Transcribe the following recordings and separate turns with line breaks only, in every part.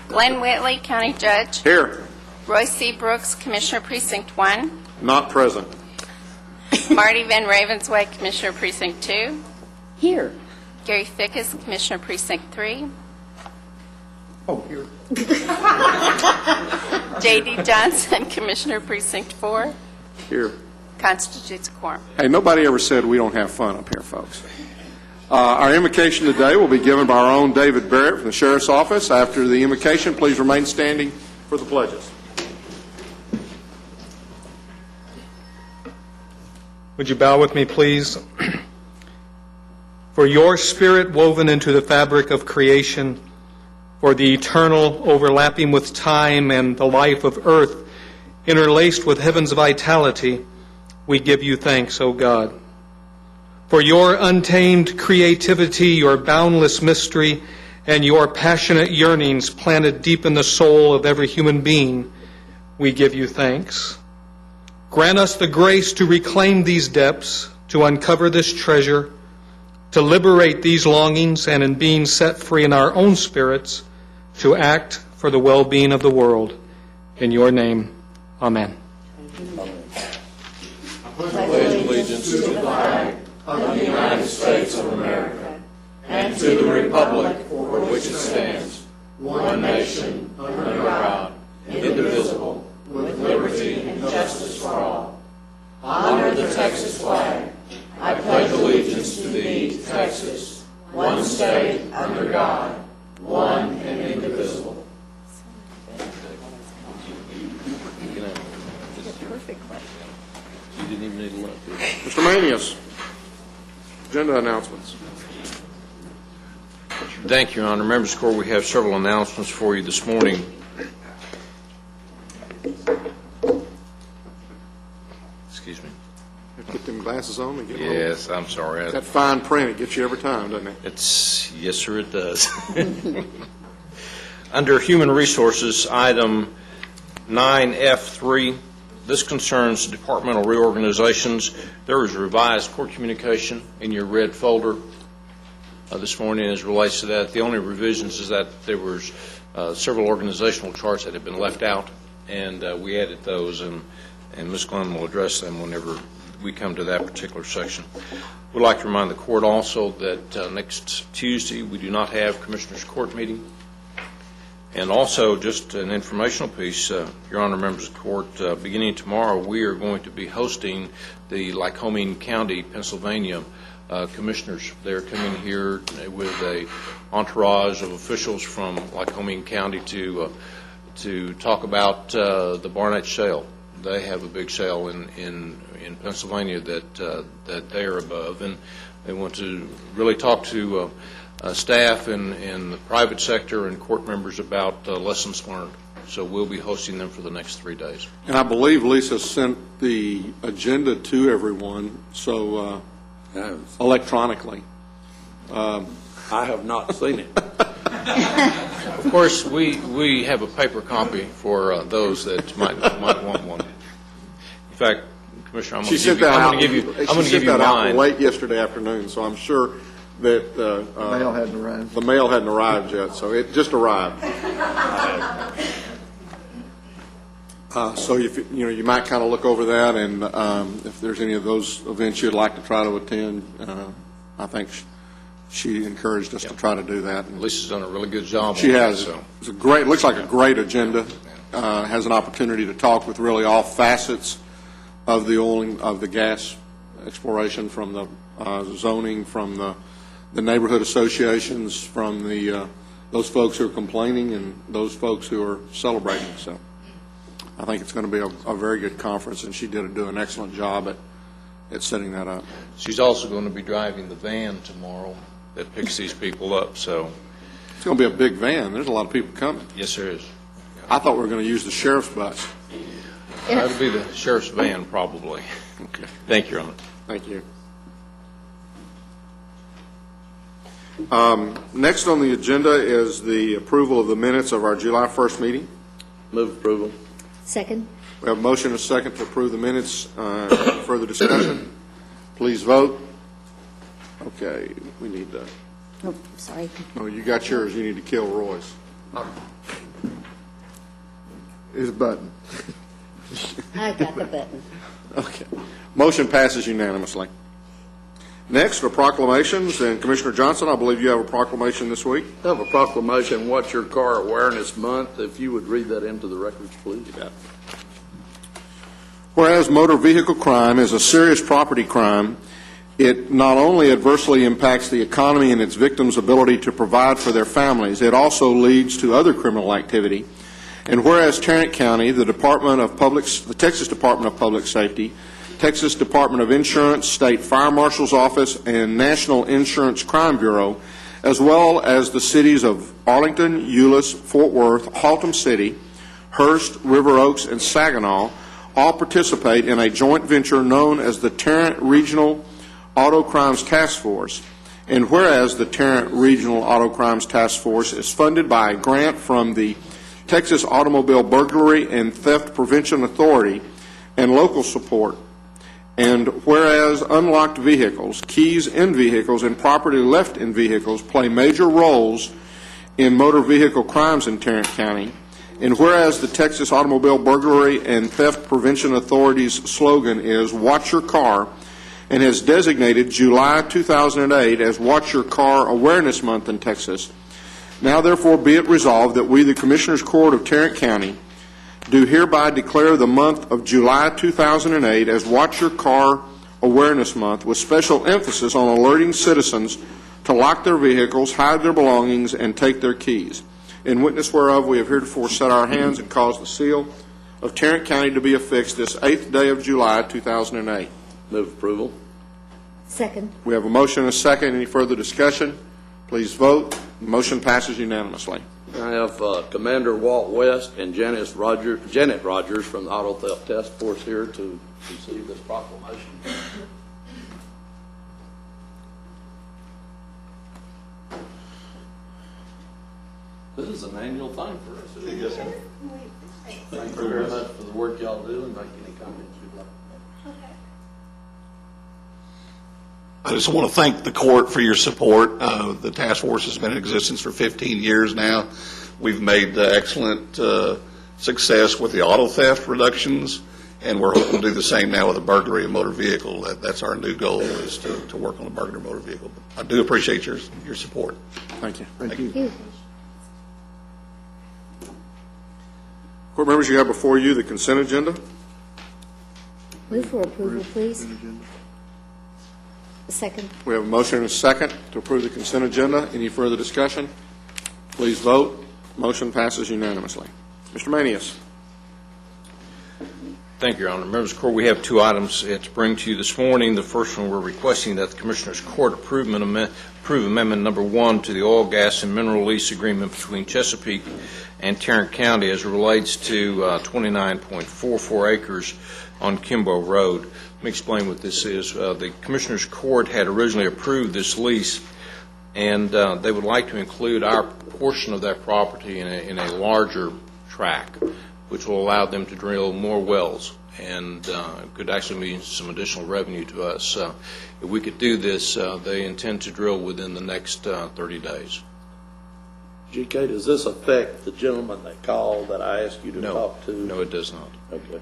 Glenn Whitley, County Judge.
Here.
Roy C. Brooks, Commissioner Precinct 1.
Not present.
Marty Van Ravensway, Commissioner Precinct 2.
Here.
Gary Fickus, Commissioner Precinct 3.
Oh, here.
J.D. Johnson, Commissioner Precinct 4.
Here.
Constitutes a quorum.
Hey, nobody ever said we don't have fun up here, folks. Our invocation today will be given by our own David Barrett from the Sheriff's Office. After the invocation, please remain standing for the pledges.
Would you bow with me, please? For your spirit woven into the fabric of creation, for the eternal overlapping with time and the life of earth interlaced with heaven's vitality, we give you thanks, O God. For your untamed creativity, your boundless mystery, and your passionate yearnings planted deep in the soul of every human being, we give you thanks. Grant us the grace to reclaim these depths, to uncover this treasure, to liberate these longings, and in being set free in our own spirits, to act for the well-being of the world. In your name, amen.
I pledge allegiance to the flag of the United States of America and to the republic for which it stands, one nation, under God, indivisible, with liberty and justice for all. Honor the Texas flag. I pledge allegiance to thee, Texas, one state, under God, one and indivisible.
You didn't even need to look.
Mr. Manius, agenda announcements.
Thank you, Your Honor. Members of the Court, we have several announcements for you this morning. Excuse me.
Have to get them glasses on and get
Yes, I'm sorry.
that fine print. It gets you every time, doesn't it?
Yes, sir, it does. Under Human Resources, item 9F3, this concerns departmental reorganizations. There was revised court communication in your red folder this morning as relates to that. The only revisions is that there was several organizational charts that had been left out, and we added those, and Ms. Glenn will address them whenever we come to that particular section. We'd like to remind the court also that next Tuesday we do not have Commissioners' Court meeting. And also, just an informational piece, Your Honor, members of the court, beginning tomorrow, we are going to be hosting the Lycoming County, Pennsylvania commissioners. They're coming here with a entourage of officials from Lycoming County to talk about the Barnett Shale. They have a big shale in Pennsylvania that they are above, and they want to really talk to staff in the private sector and court members about lessons learned. So we'll be hosting them for the next 3 days.
And I believe Lisa sent the agenda to everyone, so electronically.
I have not seen it.
Of course, we have a paper copy for those that might want one. In fact, Commissioner, I'm going to give you mine.
Late yesterday afternoon, so I'm sure that the
mail hadn't arrived.
The mail hadn't arrived yet, so it just arrived. So you might kind of look over that, and if there's any of those events you'd like to try to attend, I think she encouraged us to try to do that. And
Lisa's done a really good job.
She has.
So.
It's looks like a great agenda. Has an opportunity to talk with really all facets of the oil and of the gas exploration, from the zoning, from the neighborhood associations, from those folks who are complaining and those folks who are celebrating. So I think it's going to be a very good conference, and she did do an excellent job at setting that up.
She's also going to be driving the van tomorrow that picks these people up. So
it's going to be a big van. There's a lot of people coming.
Yes, there is.
I thought we were going to use the sheriff's bus.
That'll be the sheriff's van, probably.
Okay.
Thank you, Your Honor.
Thank you. Next on the agenda is the approval of the minutes of our July 1st meeting.
Move approval.
Second.
We have a motion and a second to approve the minutes. Further discussion? Please vote. Okay, we need to.
Oh, sorry.
No, you got yours. You need to kill Roy's.
His button.
I got the button.
Okay. Motion passes unanimously. Next are proclamations, and Commissioner Johnson, I believe you have a proclamation this week.
I have a proclamation, Watch Your Car Awareness Month. If you would read that into the records, please.
Whereas motor vehicle crime is a serious property crime, it not only adversely impacts the economy and its victims' ability to provide for their families, it also leads to other criminal activity. And whereas Tarrant County, the Texas Department of Public Safety, Texas Department of Insurance, State Fire Marshal's Office, and National Insurance Crime Bureau, as well as the cities of Arlington, Euless, Fort Worth, Haltom City, Hurst, River Oaks, and Saginaw, all participate in a joint venture known as the Tarrant Regional Auto Crimes Task Force. And whereas the Tarrant Regional Auto Crimes Task Force is funded by a grant from the Texas Automobile Burglary and Theft Prevention Authority and local support. And whereas unlocked vehicles, keys in vehicles, and property left in vehicles play major roles in motor vehicle crimes in Tarrant County, and whereas the Texas Automobile Burglary and Theft Prevention Authority's slogan is Watch Your Car, and has designated July 2008 as Watch Your Car Awareness Month in Texas, now therefore be it resolved that we, the Commissioners Court of Tarrant County, do hereby declare the month of July 2008 as Watch Your Car Awareness Month, with special emphasis on alerting citizens to lock their vehicles, hide their belongings, and take their keys. In witness whereof, we have heretofore set our hands and caused the seal of Tarrant County to be affixed this 8th day of July 2008.
Move approval.
Second.
We have a motion and a second. Any further discussion? Please vote. Motion passes unanimously.
I have Commander Walt West and Janet Rogers from the Auto Theft Task Force here to receive this proclamation. This is an annual thing for us. Isn't it? Thank you very much for the work y'all do, and make any comments you'd like.
I just want to thank the court for your support. The task force has been in existence for 15 years now. We've made excellent success with the auto theft reductions, and we're hoping to do the same now with the burglary of motor vehicle. That's our new goal, is to work on the burglary of motor vehicle. But I do appreciate your support.
Thank you.
Thank you.
Court members, you have before you the consent agenda.
Move for approval, please. Second.
We have a motion and a second to approve the consent agenda. Any further discussion? Please vote. Motion passes unanimously. Mr. Manius.
Thank you, Your Honor. Members of the Court, we have two items to bring to you this morning. The first one, we're requesting that the Commissioners Court approve Amendment Number 1 to the oil, gas, and mineral lease agreement between Chesapeake and Tarrant County as it relates to 29.44 acres on Kimbo Road. Let me explain what this is. The Commissioners Court had originally approved this lease, and they would like to include our portion of that property in a larger tract, which will allow them to drill more wells and could actually mean some additional revenue to us. If we could do this, they intend to drill within the next 30 days.
GK, does this affect the gentleman that called that I asked you to talk to?
No, it does not.
Okay.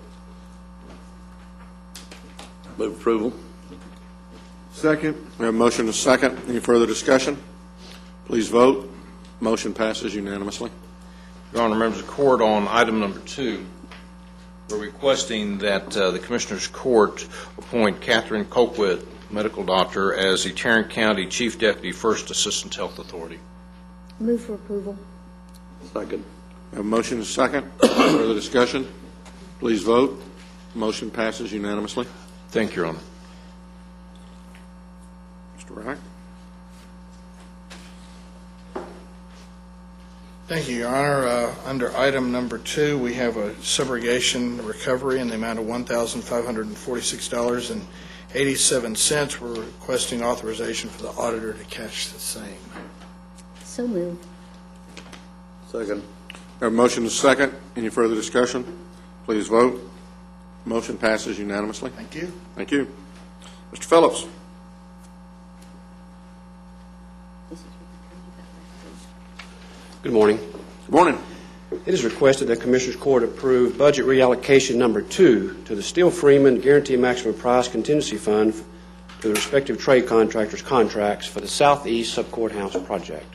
Move approval.
Second. We have a motion and a second. Any further discussion? Please vote. Motion passes unanimously.
Your Honor, members of the Court, on item number 2, we're requesting that the Commissioners Court appoint Catherine Colquitt, medical doctor, as the Tarrant County Chief Deputy First Assistant Health Authority.
Move for approval.
Second.
We have a motion and a second. Further discussion? Please vote. Motion passes unanimously.
Thank you, Your Honor.
Mr. Wright.
Thank you, Your Honor. Under item number 2, we have a subrogation recovery in the amount of $1,546.87. We're requesting authorization for the auditor to catch the same.
So moved.
Second.
We have a motion and a second. Any further discussion? Please vote. Motion passes unanimously.
Thank you.
Thank you. Mr. Phillips.
Good morning.
Good morning.
It is requested that Commissioners Court approve budget reallocation number 2 to the Steel Freeman Guarantee Maximum Price Contingency Fund to the respective trade contractors' contracts for the Southeast Subcourthouse project.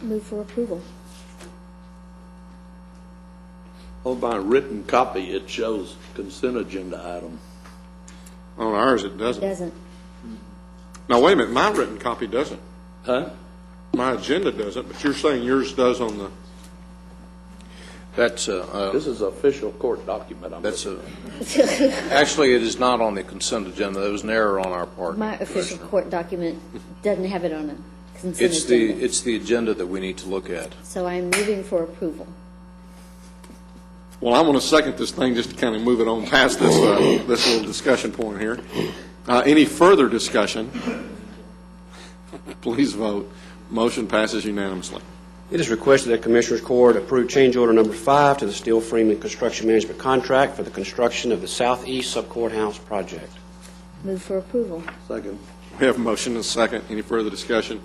Move for approval.
On my written copy, it shows consent agenda item.
On ours, it doesn't.
Doesn't.
Now, wait a minute, my written copy doesn't.
Huh?
My agenda doesn't, but you're saying yours does on the,
That's,
This is an official court document.
actually, it is not on the consent agenda. There was an error on our part.
My official court document doesn't have it on a consent
It's
agenda.
it's the agenda that we need to look at.
So I'm moving for approval.
well, I'm going to second this thing just to kind of move it on past this, this little discussion point here. Any further discussion? Please vote. Motion passes unanimously.
It is requested that Commissioners Court approve change order number 5 to the Steel Freeman Construction Management Contract for the construction of the Southeast Subcourthouse project.
Move for approval.
Second.
We have a motion and a second. Any further discussion?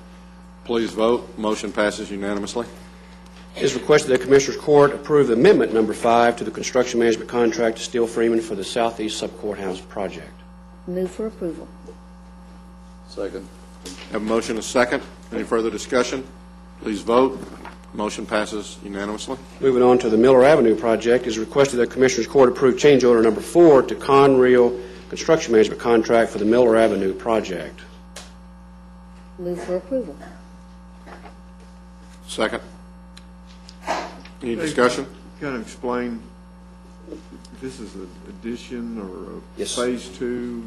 Please vote. Motion passes unanimously.
It is requested that Commissioners Court approve amendment number 5 to the construction management contract to Steel Freeman for the Southeast Subcourthouse project.
Move for approval.
Second.
Have a motion and a second. Any further discussion? Please vote. Motion passes unanimously.
Moving on to the Miller Avenue project, it is requested that Commissioners Court approve change order number 4 to Conrail Construction Management Contract for the Miller Avenue project.
Move for approval.
Second. Any discussion?
Kind of explain, this is an addition or a
Yes.
phase 2,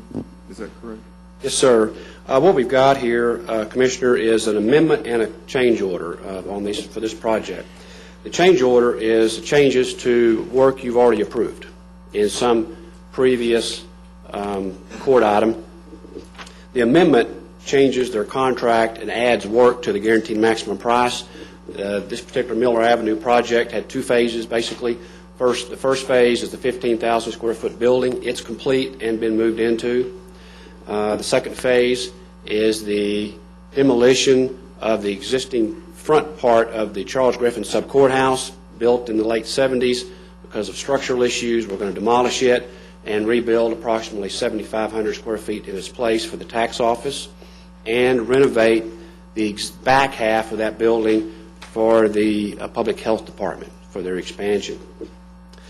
is that correct?
Yes, sir. What we've got here, Commissioner, is an amendment and a change order on this for this project. The change order is changes to work you've already approved in some previous court item. The amendment changes their contract and adds work to the guaranteed maximum price. This particular Miller Avenue project had 2 phases, basically. The first phase is the 15,000 square foot building. It's complete and been moved into. The second phase is the demolition of the existing front part of the Charles Griffin Subcourthouse, built in the late 70s. Because of structural issues, we're going to demolish it and rebuild approximately 7,500 square feet in its place for the tax office, and renovate the back half of that building for the public health department for their expansion.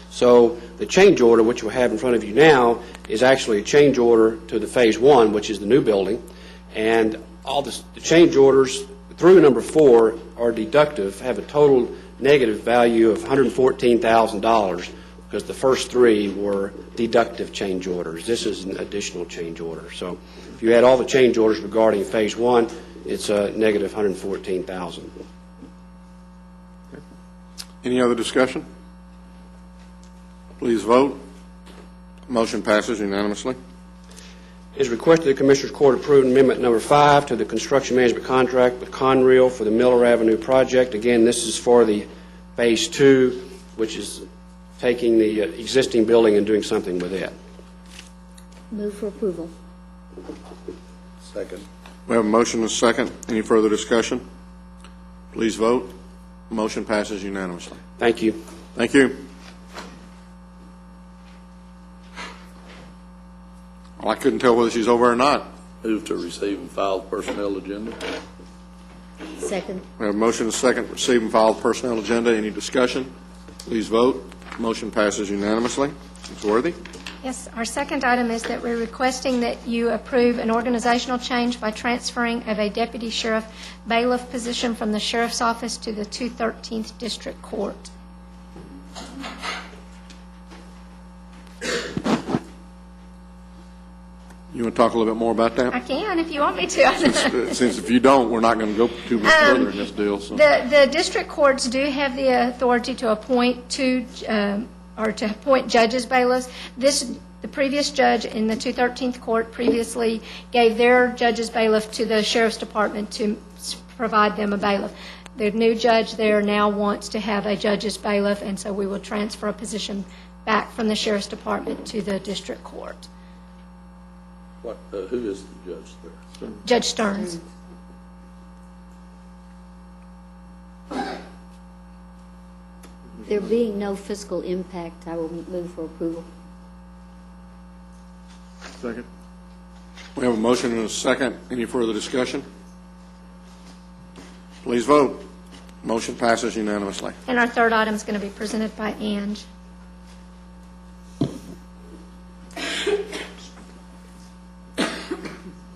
So the change order, which we have in front of you now, is actually a change order to the Phase 1, which is the new building. And all the change orders through number 4 are deductive, have a total negative value of $114,000, because the first 3 were deductive change orders. This is an additional change order. So if you add all the change orders regarding Phase 1, it's a negative $114,000.
Any other discussion? Please vote. Motion passes unanimously.
It is requested that Commissioners Court approve amendment number 5 to the construction management contract with Conrail for the Miller Avenue project. Again, this is for the Phase 2, which is taking the existing building and doing something with it.
Move for approval.
Second.
We have a motion and a second. Any further discussion? Please vote. Motion passes unanimously.
Thank you.
Thank you. Well, I couldn't tell whether she's over or not.
Move to receive and file personnel agenda.
Second.
We have a motion and a second. Receive and file personnel agenda. Any discussion? Please vote. Motion passes unanimously. Ms. Worthy?
Yes, our second item is that we're requesting that you approve an organizational change by transferring of a deputy sheriff bailiff position from the sheriff's office to the 213th District Court.
You want to talk a little bit more about
I
that?
can, if you want me to.
Since if you don't, we're not going to go too much further in this deal. So.
The district courts do have the authority to appoint to appoint judges bailiffs. The previous judge in the 213th Court previously gave their judges bailiff to the Sheriff's Department to provide them a bailiff. The new judge there now wants to have a judge's bailiff, and so we will transfer a position back from the Sheriff's Department to the district court.
Who is the judge there?
Judge Stearns.
There being no fiscal impact, I will move for approval.
Second. We have a motion and a second. Any further discussion? Please vote. Motion passes unanimously.
And our third item is going to be presented by Ange.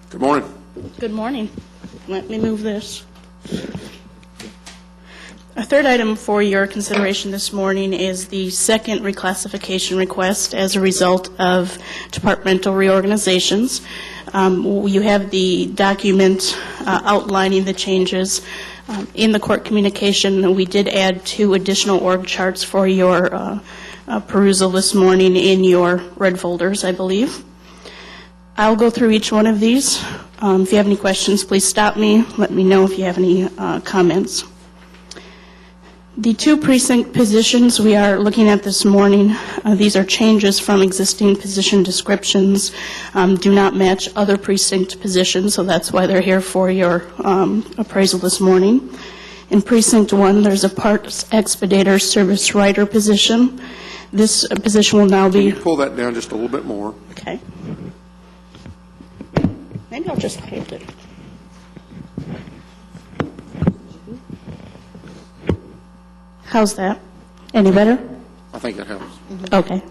Good morning.
Good morning. Let me move this. Our third item for your consideration this morning is the second reclassification request as a result of departmental reorganizations. You have the document outlining the changes. In the court communication, we did add 2 additional org charts for your perusal this morning in your red folders, I believe. I'll go through each one of these. If you have any questions, please stop me. Let me know if you have any comments. The 2 precinct positions we are looking at this morning, these are changes from existing position descriptions, do not match other precinct positions, so that's why they're here for your appraisal this morning. In Precinct 1, there's a parts expediter service writer position. This position will now be...
Pull that down just a little bit more.
Okay. Maybe I'll just hold it. How's that? Any better?
I think that helps.
Okay.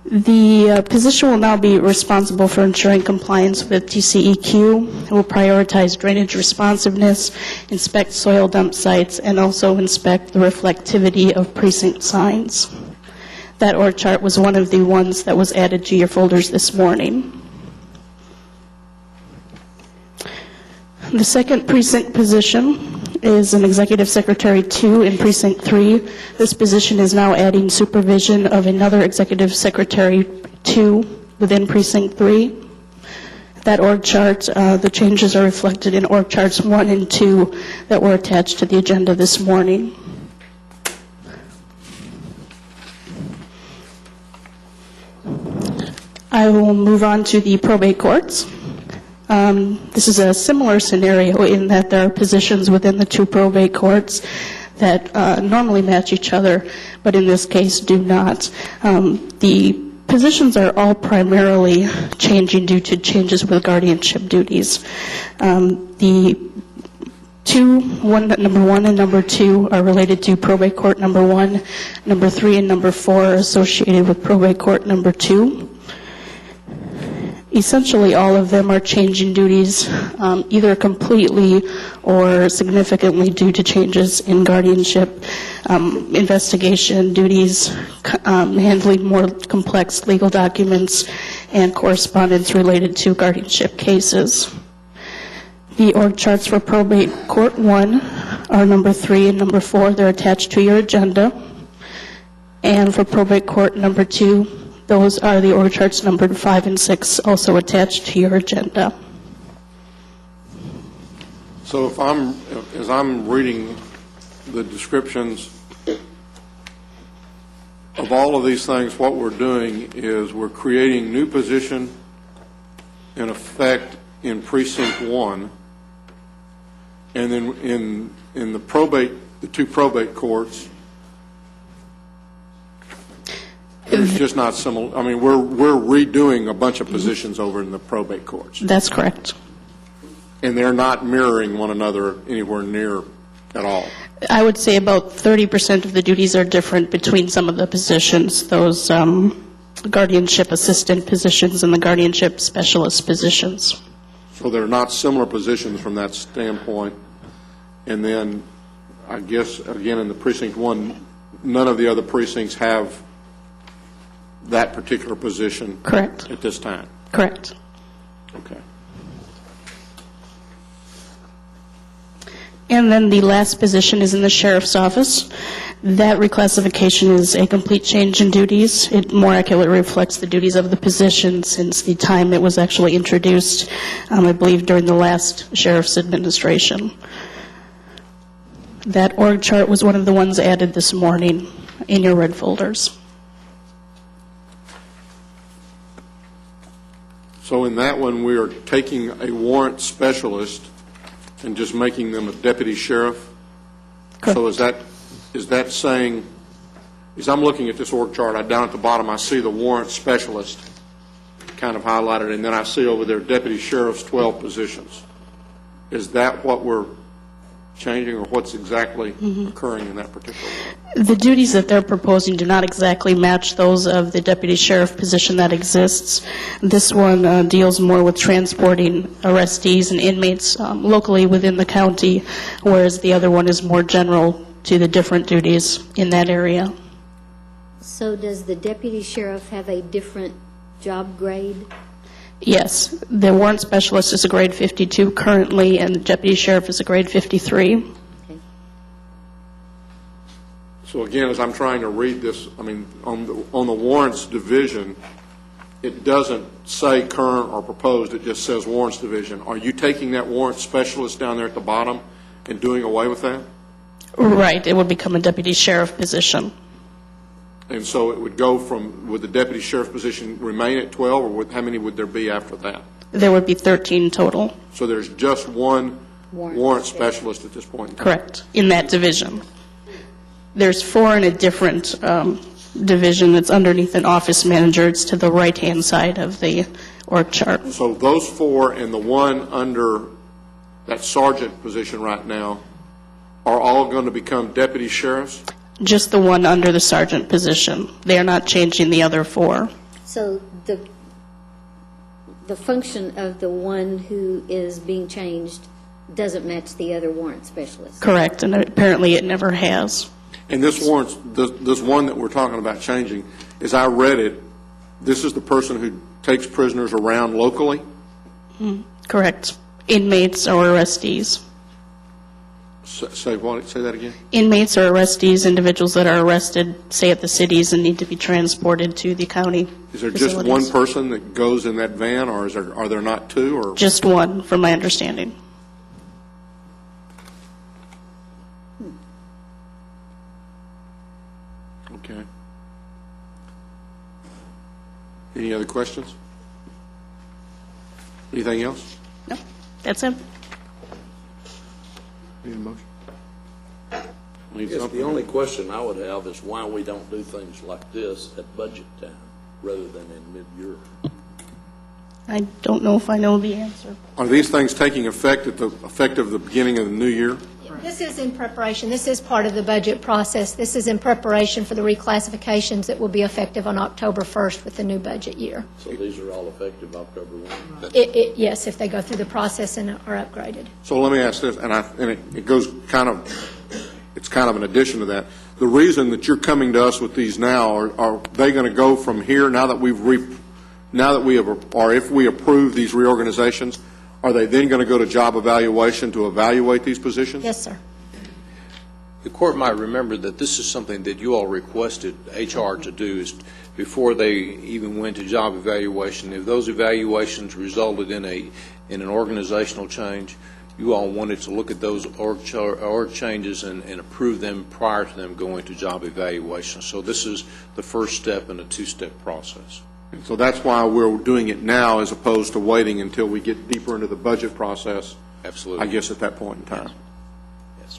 The position will now be responsible for ensuring compliance with TCEQ. It will prioritize drainage responsiveness, inspect soil dump sites, and also inspect the reflectivity of precinct signs. That org chart was one of the ones that was added to your folders this morning. The second precinct position is an Executive Secretary 2 in Precinct 3. This position is now adding supervision of another Executive Secretary 2 within Precinct 3. That org chart, the changes are reflected in org charts 1 and 2 that were attached to the agenda this morning. I will move on to the probate courts. This is a similar scenario in that there are positions within the 2 probate courts that normally match each other, but in this case do not. The positions are all primarily changing due to changes with guardianship duties. The number 1 and number 2 are related to probate court number 1. Number 3 and number 4 are associated with probate court number 2. Essentially, all of them are changing duties, either completely or significantly due to changes in guardianship, investigation duties, handling more complex legal documents, and correspondence related to guardianship cases. The org charts for probate court 1 are number 3 and number 4. They're attached to your agenda. And for probate court number 2, those are the org charts numbered 5 and 6, also attached to your agenda.
So as I'm reading the descriptions of all of these things, what we're doing is we're creating new position in effect in Precinct 1, and then in the 2 probate courts, it's just not similar. I mean, we're redoing a bunch of positions over in the probate courts.
That's correct.
And they're not mirroring one another anywhere near at all.
I would say about 30% of the duties are different between some of the positions, those guardianship assistant positions and the guardianship specialist positions.
So they're not similar positions from that standpoint. And then, I guess, again, in the Precinct 1, none of the other precincts have that particular position.
Correct.
At this time.
Correct.
Okay.
And then the last position is in the sheriff's office. That reclassification is a complete change in duties. It more accurately reflects the duties of the position since the time it was actually introduced, I believe, during the last sheriff's administration. That org chart was one of the ones added this morning in your red folders.
So in that one, we are taking a warrant specialist and just making them a deputy sheriff?
Correct.
So is that saying is I'm looking at this org chart, down at the bottom, I see the warrant specialist kind of highlighted, and then I see over there deputy sheriff's 12 positions. Is that what we're changing, or what's exactly occurring in that particular one?
The duties that they're proposing do not exactly match those of the deputy sheriff position that exists. This one deals more with transporting arrestees and inmates locally within the county, whereas the other one is more general to the different duties in that area.
So does the deputy sheriff have a different job grade?
Yes, the warrant specialist is a grade 52 currently, and the deputy sheriff is a grade 53.
Okay.
So again, as I'm trying to read this, I mean, on the warrants division, it doesn't say current or proposed, it just says warrants division. Are you taking that warrant specialist down there at the bottom and doing away with that?
Right, it would become a deputy sheriff position.
And so it would go from, would the deputy sheriff position remain at 12, or how many would there be after that?
There would be 13 total.
So there's just one warrant specialist at this point in time?
Correct, in that division. There's 4 in a different division that's underneath an office manager. It's to the right-hand side of the org chart.
So those 4 and the one under that sergeant position right now are all going to become deputy sheriffs?
Just the one under the sergeant position. They are not changing the other 4.
So the function of the one who is being changed doesn't match the other warrant specialist?
Correct, and apparently it never has.
And this warrant, this one that we're talking about changing, as I read it, this is the person who takes prisoners around locally?
Correct. Inmates or arrestees.
Say what? Say that again?
Inmates or arrestees, individuals that are arrested, say at the cities, and need to be transported to the county
Is there just
facilities.
one person that goes in that van, or are there not 2? Or
Just one, from my understanding.
Okay. Any other questions? Anything else?
No, that's it.
Need a motion?
I
Need
guess
something?
the only question I would have is why we don't do things like this at budget time rather than in mid-year.
I don't know if I know the answer.
Are these things taking effect at the effective the beginning of the new year?
This is in preparation. This is part of the budget process. This is in preparation for the reclassifications that will be effective on October 1st with the new budget year.
So these are all effective October 1?
Yes, if they go through the process and are upgraded.
So let me ask this, and it goes kind of, it's kind of an addition to that. The reason that you're coming to us with these now, are they going to go from here now that if we approve these reorganizations, are they then going to go to job evaluation to evaluate these positions?
Yes, sir.
The court might remember that this is something that you all requested HR to do is before they even went to job evaluation. If those evaluations resulted in an organizational change, you all wanted to look at those org changes and approve them prior to them going to job evaluation. So this is the first step in a 2-step process.
So that's why we're doing it now as opposed to waiting until we get deeper into the budget process.
Absolutely.
I guess at that point in time.
Yes.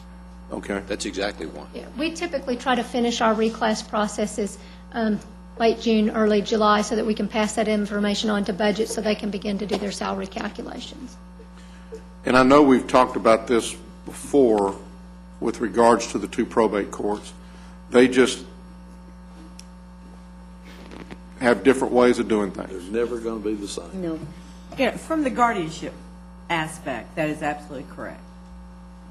Okay.
That's exactly why.
Yeah, we typically try to finish our reclass processes late June, early July, so that we can pass that information on to budget so they can begin to do their salary calculations.
And I know we've talked about this before with regards to the 2 probate courts. They just have different ways of doing
They're
things.
never going to be the same.
No.
Yeah, from the guardianship aspect, that is absolutely correct.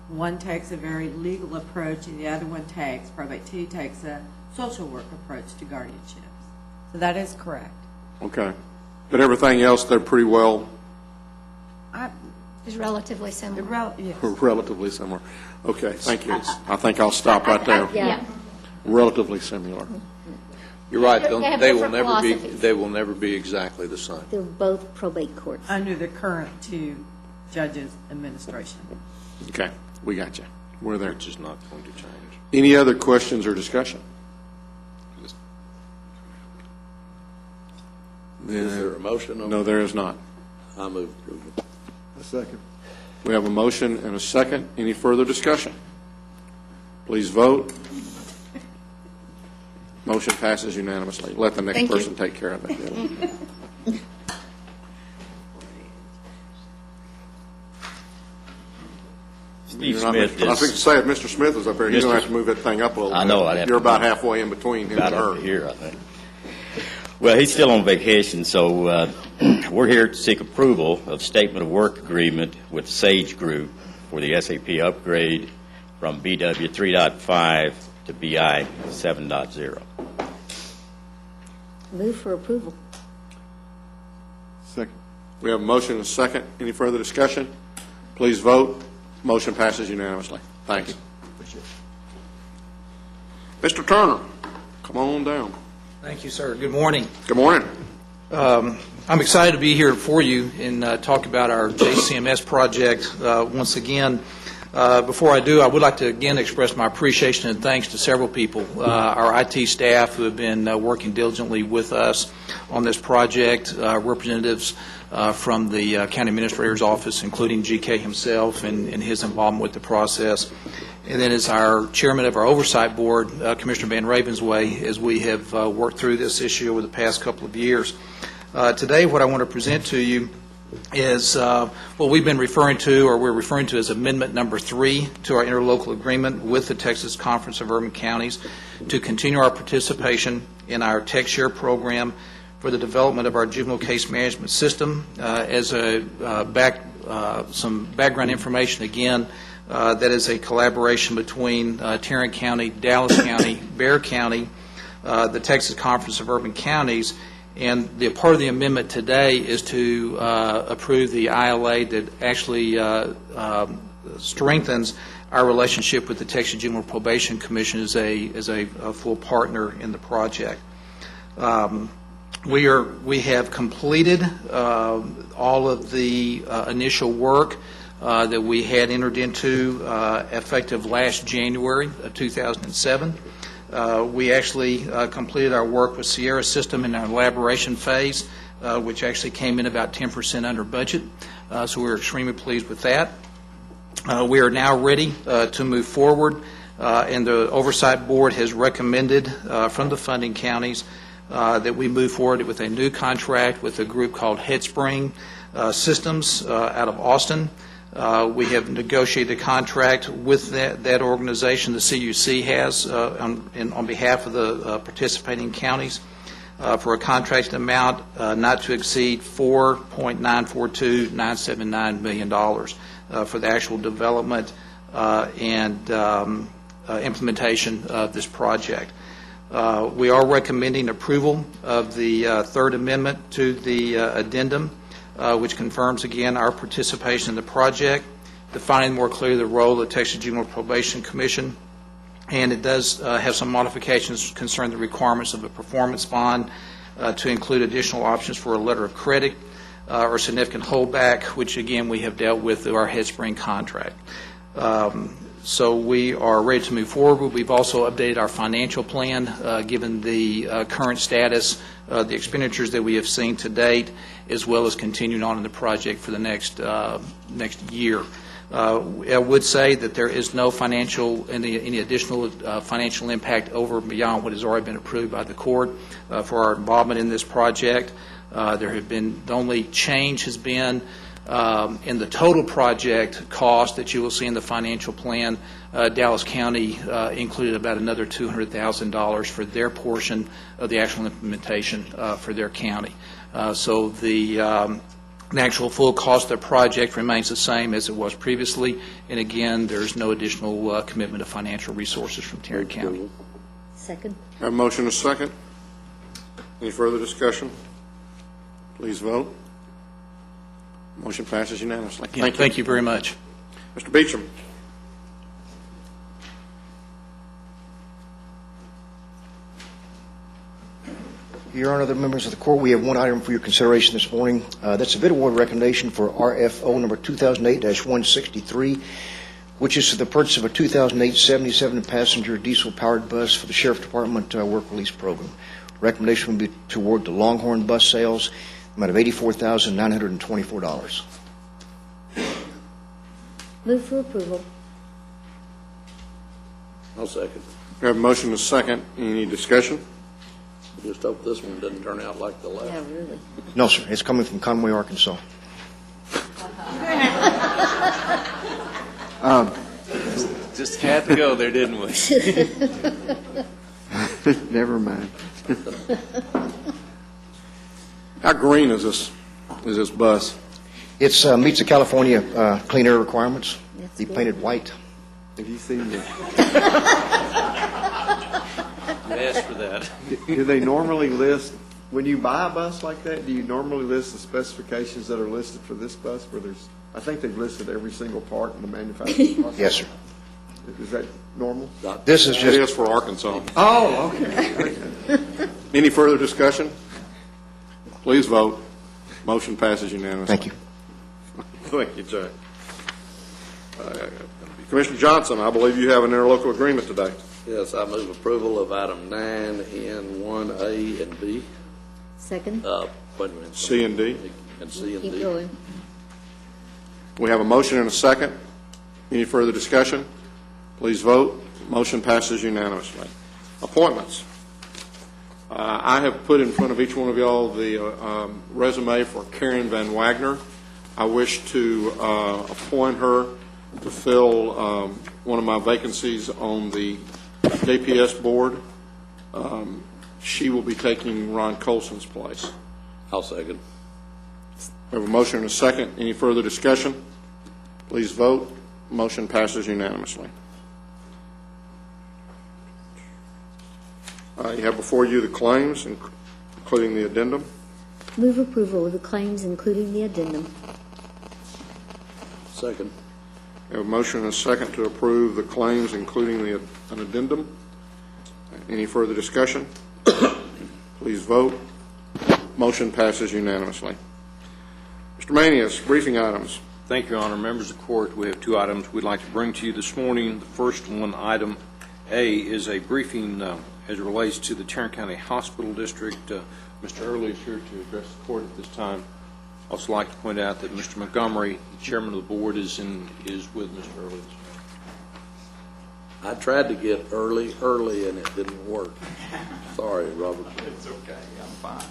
One takes a very legal approach, and the other one takes, probate 2 takes a social work approach to guardianships. So that is correct.
Okay. But everything else, they're pretty well
It's relatively similar.
Yes.
relatively similar. Okay, thank you. I think I'll stop right there.
Yeah.
Relatively similar.
You're right.
They have
They will
different
never be.
philosophies.
They will never be exactly the same.
They're both probate courts.
Under the current 2 judges' administration.
Okay, we got you. We're there.
Which is not going to change.
Any other questions or discussion?
Is there a motion on
No, there is not.
I move approval.
We have a motion and a second. Any further discussion? Please vote. Motion passes unanimously. Let the next
Thank you.
person take care of it.
Steve
You're not-
Smith
I was going to
is
say, if Mr. Smith is up there, you're going
Mr.
to have to move that thing up a little bit.
I know, I'd have
You're
to
about
move it.
halfway in between him
about
and her.
over here, I think. Well, he's still on vacation, so we're here to seek approval of statement of work agreement with Sage Group for the SAP upgrade from BW 3.5 to BI 7.0.
Move for approval.
Second. We have a motion and a second. Any further discussion? Please vote. Motion passes unanimously. Thank you. Mr. Turner, come on down.
Thank you, sir. Good morning.
Good morning.
I'm excited to be here for you and talk about our JCMS project once again. Before I do, I would like to again express my appreciation and thanks to several people, our IT staff who have been working diligently with us on this project, representatives from the county administrator's office, including GK himself and his involvement with the process. And then as our chairman of our oversight board, Commissioner Van Ravensway, as we have worked through this issue over the past couple of years. Today, what I want to present to you is what we've been referring to, or we're referring to as Amendment Number 3 to our interlocal agreement with the Texas Conference of Urban Counties to continue our participation in our TechShare program for the development of our juvenile case management system. As some background information, again, that is a collaboration between Tarrant County, Dallas County, Bexar County, the Texas Conference of Urban Counties, and the part of the amendment today is to approve the ILA that actually strengthens our relationship with the Texas Juvenile Probation Commission as a full partner in the project. We have completed all of the initial work that we had entered into effective last January of 2007. We actually completed our work with Sierra System in our elaboration phase, which actually came in about 10% under budget, so we're extremely pleased with that. We are now ready to move forward, and the Oversight Board has recommended from the funding counties that we move forward with a new contract with a group called Headspring Systems out of Austin. We have negotiated a contract with that organization, the CUC has, on behalf of the participating counties for a contracted amount not to exceed $4.942979 million for the actual development and implementation of this project. We are recommending approval of the third amendment to the addendum, which confirms again our participation in the project, defining more clearly the role of the Texas Juvenile Probation Commission, and it does have some modifications concerning the requirements of a performance bond to include additional options for a letter of credit or significant holdback, which again we have dealt with through our Headspring contract. So we are ready to move forward. We've also updated our financial plan given the current status, the expenditures that we have seen to date, as well as continuing on in the project for the next year. I would say that there is no any additional financial impact over and beyond what has already been approved by the court for our involvement in this project. The only change has been in the total project cost that you will see in the financial plan. Dallas County included about another $200,000 for their portion of the actual implementation for their county. So the actual full cost of the project remains the same as it was previously, and again, there's no additional commitment of financial resources from Tarrant County.
Second.
Have a motion and a second. Any further discussion? Please vote. Motion passes unanimously.
Thank you very much.
Mr. Beecham.
Your Honor, the members of the court, we have one item for your consideration this morning. That's a bid award recognition for RFO number 2008-163, which is for the purchase of a 2008 77-passenger diesel-powered bus for the Sheriff Department work release program. Recommendation would be to award the Longhorn bus sales, amount of $84,924.
Move for approval.
I'll second.
We have a motion and a second. Any discussion?
Just hope this one doesn't turn out like the last.
Yeah, really.
No, sir. It's coming from Conway, Arkansas.
Just had to go there, didn't we?
Never mind. How green is this bus?
It meets the California clean air requirements. Be painted white.
Have you seen this? You asked for that.
Do they normally list, when you buy a bus like that, do you normally list the specifications that are listed for this bus where there's, I think they've listed every single part in the manufacturing process?
Yes, sir.
Is that normal?
This is
It
just,
is for Arkansas.
Oh, okay.
Any further discussion? Please vote. Motion passes unanimously.
thank you.
Thank you, Jay. Commissioner Johnson, I believe you have an interlocal agreement today.
Yes, I move approval of item 9N, 1A and B.
Second?
Wait a minute.
C and D.
And C and
Keep
D.
going.
We have a motion and a second. Any further discussion? Please vote. Motion passes unanimously. Appointments. I have put in front of each one of y'all the resume for Karen Van Wagner. I wish to appoint her to fill one of my vacancies on the JPS board. She will be taking Ron Colson's place.
I'll second.
We have a motion and a second. Any further discussion? Please vote. Motion passes unanimously. You have before you the claims, including the addendum.
Move approval of the claims, including the addendum.
Second.
We have a motion and a second to approve the claims, including an addendum. Any further discussion? Please vote. Motion passes unanimously. Mr. Manius, briefing items.
Thank you, Your Honor. Members of the court, we have two items we'd like to bring to you this morning. The first one, item A, is a briefing as it relates to the Tarrant County Hospital District. Mr. Early is here to address the court at this time. I'd also like to point out that Mr. Montgomery, the chairman of the board, is with Mr. Early.
I tried to get early, and it didn't work. Sorry, Robert.
It's okay. I'm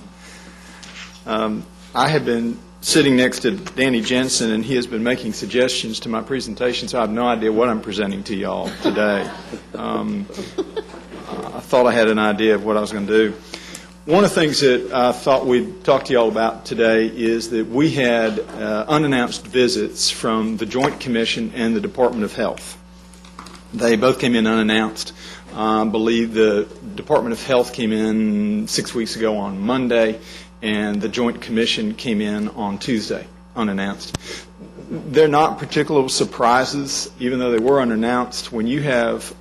fine. I have been sitting next to Danny Jensen, and he has been making suggestions to my presentation, so I have no idea what I'm presenting to y'all today. I thought I had an idea of what I was going to do. One of the things that I thought we'd talk to y'all about today is that we had unannounced visits from the Joint Commission and the Department of Health. They both came in unannounced. I believe the Department of Health came in 6 weeks ago on Monday, and the Joint Commission came in on Tuesday, unannounced. They're not particular surprises, even though they were unannounced. When you have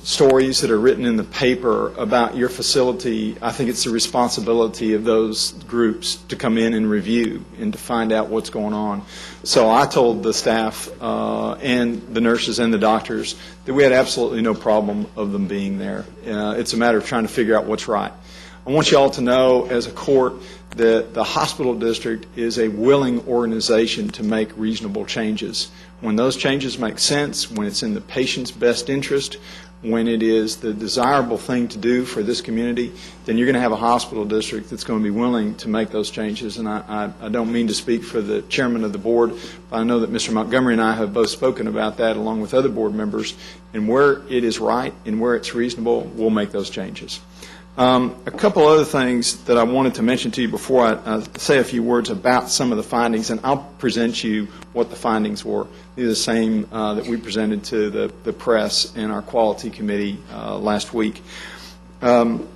stories that are written in the paper about your facility, I think it's the responsibility of those groups to come in and review and to find out what's going on. So I told the staff and the nurses and the doctors that we had absolutely no problem of them being there. It's a matter of trying to figure out what's right. I want you all to know, as a court, that the hospital district is a willing organization to make reasonable changes. When those changes make sense, when it's in the patient's best interest, when it is the desirable thing to do for this community, then you're going to have a hospital district that's going to be willing to make those changes. And I don't mean to speak for the chairman of the board, but I know that Mr. Montgomery and I have both spoken about that along with other board members. And where it is right and where it's reasonable, we'll make those changes. A couple other things that I wanted to mention to you before I say a few words about some of the findings, and I'll present you what the findings were. These are the same that we presented to the press and our quality committee last week. One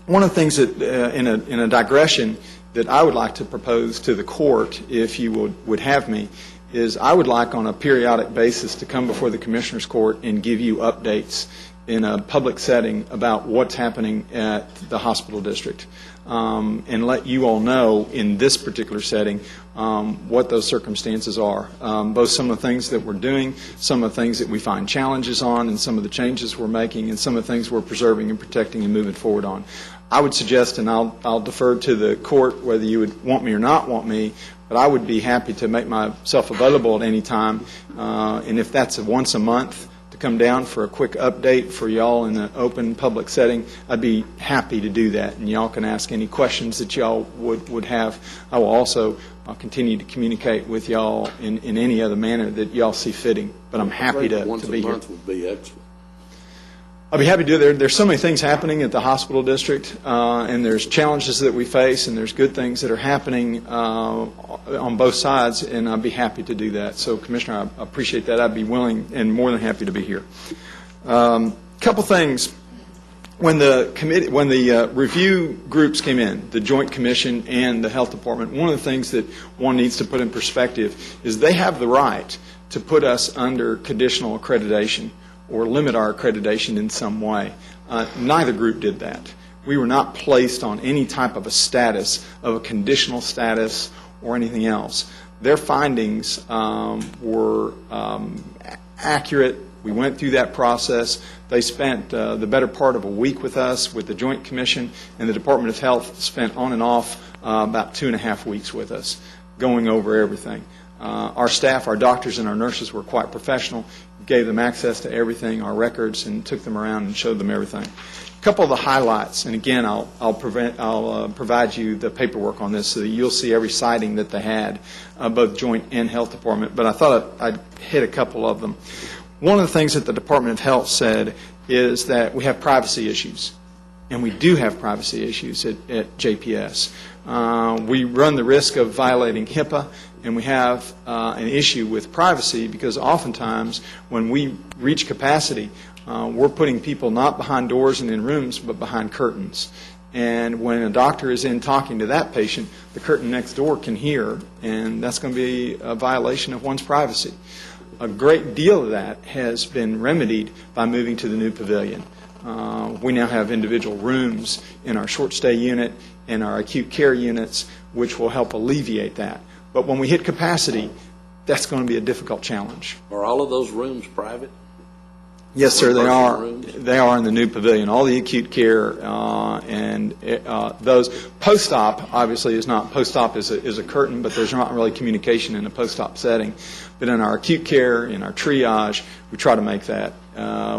of the things that, in a digression, that I would like to propose to the court, if you would have me, is I would like on a periodic basis to come before the Commissioners Court and give you updates in a public setting about what's happening at the hospital district, and let you all know in this particular setting what those circumstances are, both some of the things that we're doing, some of the things that we find challenges on, and some of the changes we're making, and some of the things we're preserving and protecting and moving forward on. I would suggest, and I'll defer to the court whether you would want me or not want me, but I would be happy to make myself available at any time, and if that's once a month, come down for a quick update for y'all in an open public setting, I'd be happy to do that, and y'all can ask any questions that y'all would have. I will also continue to communicate with y'all in any other manner that y'all see fitting, but I'm happy to be here.
Once a month would be excellent.
I'll be happy to do it. There's so many things happening at the hospital district, and there's challenges that we face, and there's good things that are happening on both sides, and I'd be happy to do that. So, Commissioner, I appreciate that. I'd be willing and more than happy to be here. Couple things. When the review groups came in, the Joint Commission and the Health Department, one of the things that one needs to put in perspective is they have the right to put us under conditional accreditation or limit our accreditation in some way. Neither group did that. We were not placed on any type of a status, of a conditional status or anything else. Their findings were accurate. We went through that process. They spent the better part of a week with us, with the Joint Commission, and the Department of Health spent on and off about 2.5 weeks with us, going over everything. Our staff, our doctors and our nurses were quite professional, gave them access to everything, our records, and took them around and showed them everything. A couple of the highlights, and again, I'll provide you the paperwork on this so that you'll see every sighting that they had, both Joint and Health Department, but I thought I'd hit a couple of them. One of the things that the Department of Health said is that we have privacy issues, and we do have privacy issues at JPS. We run the risk of violating HIPAA, and we have an issue with privacy because oftentimes when we reach capacity, we're putting people not behind doors and in rooms, but behind curtains. And when a doctor is in talking to that patient, the curtain next door can hear, and that's going to be a violation of one's privacy. A great deal of that has been remedied by moving to the new pavilion. We now have individual rooms in our short stay unit and our acute care units, which will help alleviate that. But when we hit capacity, that's going to be a difficult challenge.
Are all of those rooms private?
Yes, sir, they are. They are in the new pavilion. All the acute care and those post-op obviously is not. Post-op is a curtain, but there's not really communication in a post-op setting. But in our acute care, in our triage, we try to make that.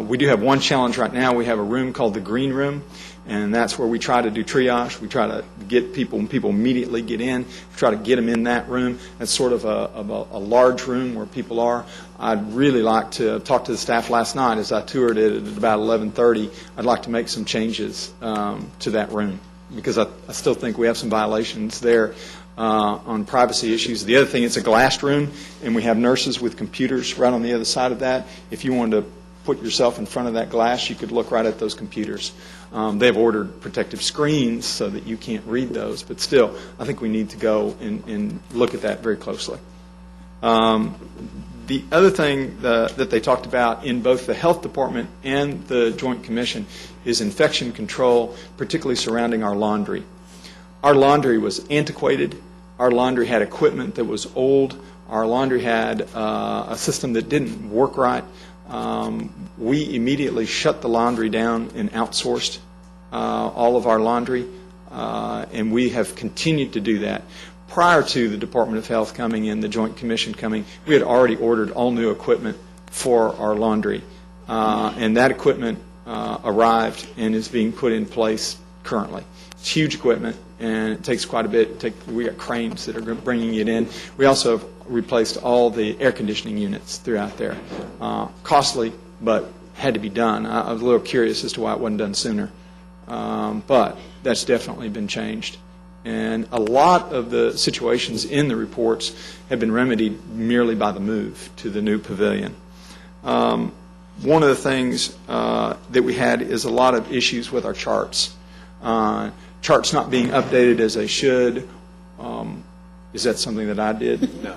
We do have one challenge right now. We have a room called the green room, and that's where we try to do triage. We try to get people, when people immediately get in, we try to get them in that room. That's sort of a large room where people are. I'd really like to talk to the staff last night as I toured it at about 11:30. I'd like to make some changes to that room because I still think we have some violations there on privacy issues. The other thing, it's a glassed room, and we have nurses with computers right on the other side of that. If you wanted to put yourself in front of that glass, you could look right at those computers. They've ordered protective screens so that you can't read those, but still, I think we need to go and look at that very closely. The other thing that they talked about in both the Health Department and the Joint Commission is infection control, particularly surrounding our laundry. Our laundry was antiquated. Our laundry had equipment that was old. Our laundry had a system that didn't work right. We immediately shut the laundry down and outsourced all of our laundry, and we have continued to do that. Prior to the Department of Health coming in, the Joint Commission coming, we had already ordered all new equipment for our laundry, and that equipment arrived and is being put in place currently. It's huge equipment, and it takes quite a bit. We got cranes that are bringing it in. We also have replaced all the air conditioning units throughout there. Costly, but had to be done. I was a little curious as to why it wasn't done sooner, but that's definitely been changed. And a lot of the situations in the reports have been remedied merely by the move to the new pavilion. One of the things that we had is a lot of issues with our charts. Charts not being updated as they should. Is that something that I did? No.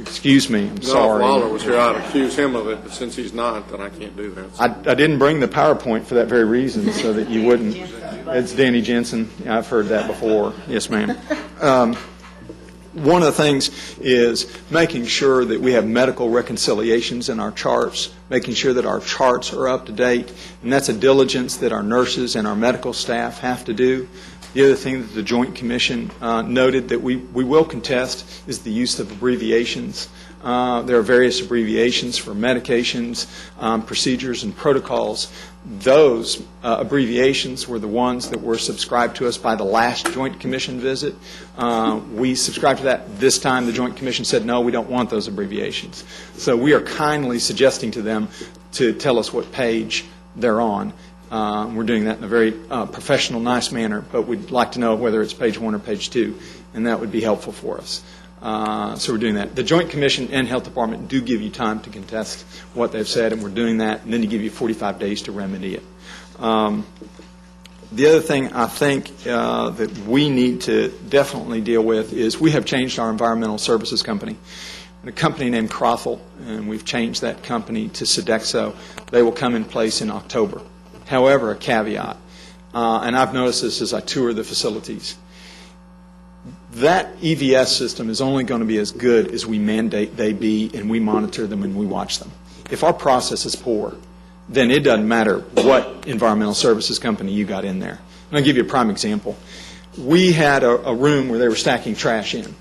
Excuse me, I'm sorry.
If Waller was here, I'd accuse him of it, but since he's not, then I can't do that.
I didn't bring the PowerPoint for that very reason, so that you wouldn't. It's Danny Jensen. I've heard that before. Yes, ma'am. One of the things is making sure that we have medical reconciliations in our charts, making sure that our charts are up to date, and that's a diligence that our nurses and our medical staff have to do. The other thing that the Joint Commission noted that we will contest is the use of abbreviations. There are various abbreviations for medications, procedures, and protocols. Those abbreviations were the ones that were subscribed to us by the last Joint Commission visit. We subscribed to that. This time the Joint Commission said, no, we don't want those abbreviations. So we are kindly suggesting to them to tell us what page they're on. We're doing that in a very professional, nice manner, but we'd like to know whether it's page 1 or page 2, and that would be helpful for us. So we're doing that. The Joint Commission and Health Department do give you time to contest what they've said, and we're doing that, and then they give you 45 days to remedy it. The other thing I think that we need to definitely deal with is we have changed our environmental services company. A company named Crothall, and we've changed that company to Sodexo. They will come in place in October. However, a caveat, and I've noticed this as I tour the facilities, that EVS system is only going to be as good as we mandate they be, and we monitor them and we watch them. If our process is poor, then it doesn't matter what environmental services company you got in there. And I'll give you a prime example. We had a room where they were stacking trash in,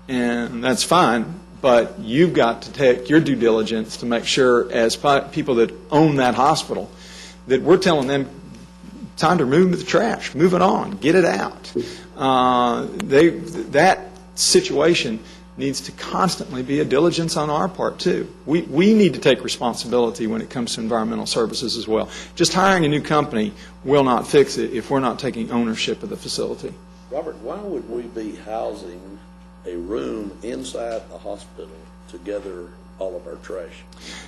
and that's fine, but you've got to take your due diligence to make sure, as people that own that hospital, that we're telling them, time to remove the trash, move it on, get it out. That situation needs to constantly be a diligence on our part, too. We need to take responsibility when it comes to environmental services as well. Just hiring a new company will not fix it if we're not taking ownership of the facility.
Robert, why would we be housing a room inside a hospital to gather all of our trash?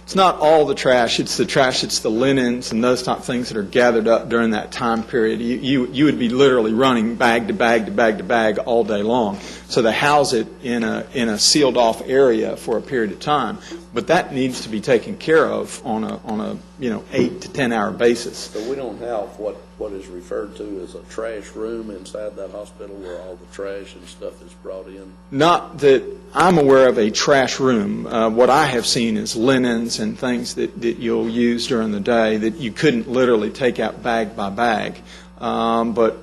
It's not all the trash. It's the linens and those type of things that are gathered up during that time period. You would be literally running bag to bag to bag to bag all day long. So they house it in a sealed off area for a period of time. But that needs to be taken care of on a 8 to 10 hour basis.
So we don't have what is referred to as a trash room inside that hospital where all the trash and stuff is brought in?
Not that I'm aware of a trash room. What I have seen is linens and things that you'll use during the day that you couldn't literally take out bag by bag. But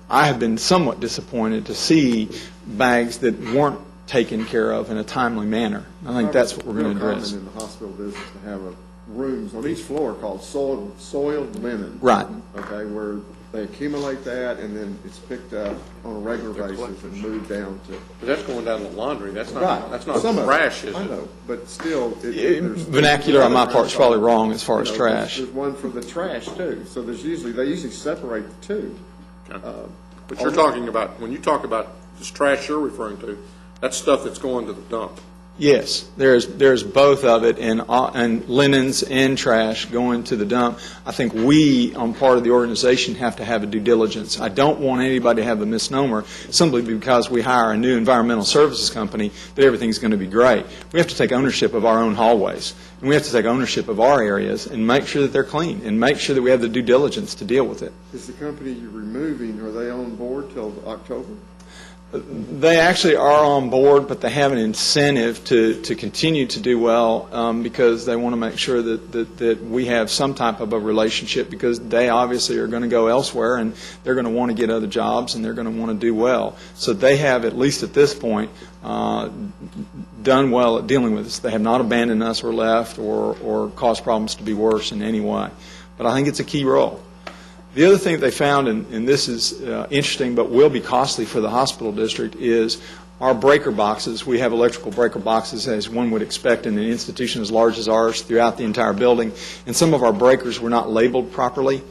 I have been somewhat disappointed to see bags that weren't taken care of in a timely manner. I think that's what we're going to address.
In the hospital business to have rooms on each floor called soiled linen.
Right.
Okay, where they accumulate that and then it's picked up on a regular basis and moved down to.
But that's going down to the laundry. That's not.
Right.
That's not
Some
trash, is
I
it?
know, but still.
Vernacular on my part is probably wrong as far as trash.
There's one for the trash too. So they usually separate the two.
But you're talking about, when you talk about this trash you're referring to, that's stuff that's going to the dump.
Yes, there's both of it, and linens and trash going to the dump. I think we, on part of the organization, have to have a due diligence. I don't want anybody to have a misnomer simply because we hire a new environmental services company that everything's going to be great. We have to take ownership of our own hallways, and we have to take ownership of our areas and make sure that they're clean and make sure that we have the due diligence to deal with it.
Is the company you're removing, are they on board till October?
They actually are on board, but they have an incentive to continue to do well because they want to make sure that we have some type of a relationship, because they obviously are going to go elsewhere and they're going to want to get other jobs and they're going to want to do well. So they have, at least at this point, done well at dealing with us. They have not abandoned us or left or caused problems to be worse in any way. But I think it's a key role. The other thing that they found, and this is interesting but will be costly for the hospital district, is our breaker boxes. We have electrical breaker boxes, as one would expect in an institution as large as ours, throughout the entire building. And some of our breakers were not labeled properly.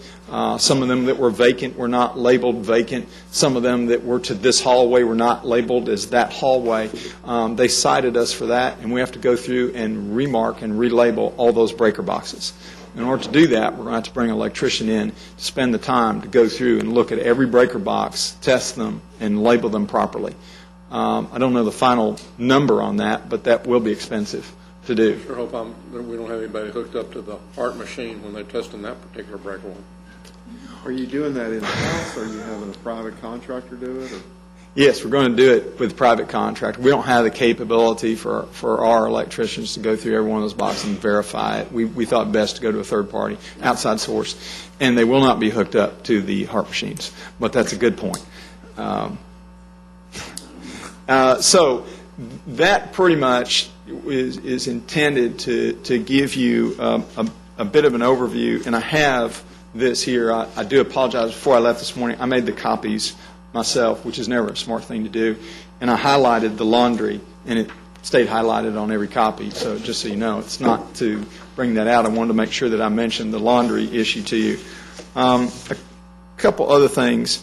Some of them that were vacant were not labeled vacant. Some of them that were to this hallway were not labeled as that hallway. They cited us for that, and we have to go through and remark and relabel all those breaker boxes. In order to do that, we're going to have to bring an electrician in to spend the time to go through and look at every breaker box, test them, and label them properly. I don't know the final number on that, but that will be expensive to do.
I sure hope that we don't have anybody hooked up to the art machine when they're testing that particular breaker one.
Are you doing that in-house, or are you having a private contractor do it? Or?
Yes, we're going to do it with a private contractor. We don't have the capability for our electricians to go through every one of those boxes and verify it. We thought best to go to a third party, outside source, and they will not be hooked up to the HARP machines. But that's a good point. So that pretty much is intended to give you a bit of an overview, and I have this here. I do apologize. Before I left this morning, I made the copies myself, which is never a smart thing to do, and I highlighted the laundry, and it stayed highlighted on every copy, so just so you know, it's not to bring that out. I wanted to make sure that I mentioned the laundry issue to you. A couple other things.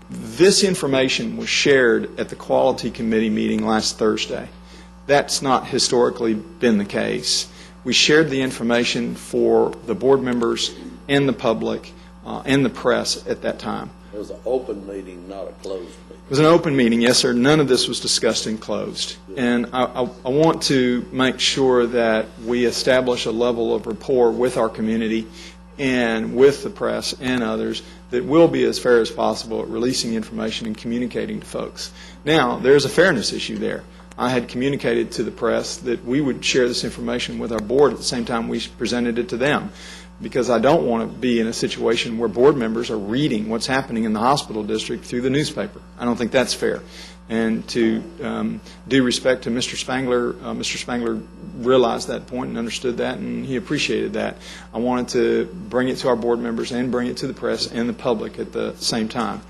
This information was shared at the Quality Committee meeting last Thursday. That's not historically been the case. We shared the information for the board members and the public and the press at that time.
It was an open meeting, not a closed meeting.
It was an open meeting, yes, sir. None of this was discussed in closed. And I want to make sure that we establish a level of rapport with our community and with the press and others that will be as fair as possible at releasing information and communicating to folks. Now, there's a fairness issue there. I had communicated to the press that we would share this information with our board at the same time we presented it to them, because I don't want to be in a situation where board members are reading what's happening in the hospital district through the newspaper. I don't think that's fair. And to due respect to Mr. Spangler realized that point and understood that, and he appreciated that. I wanted to bring it to our board members and bring it to the press and the public at the same time.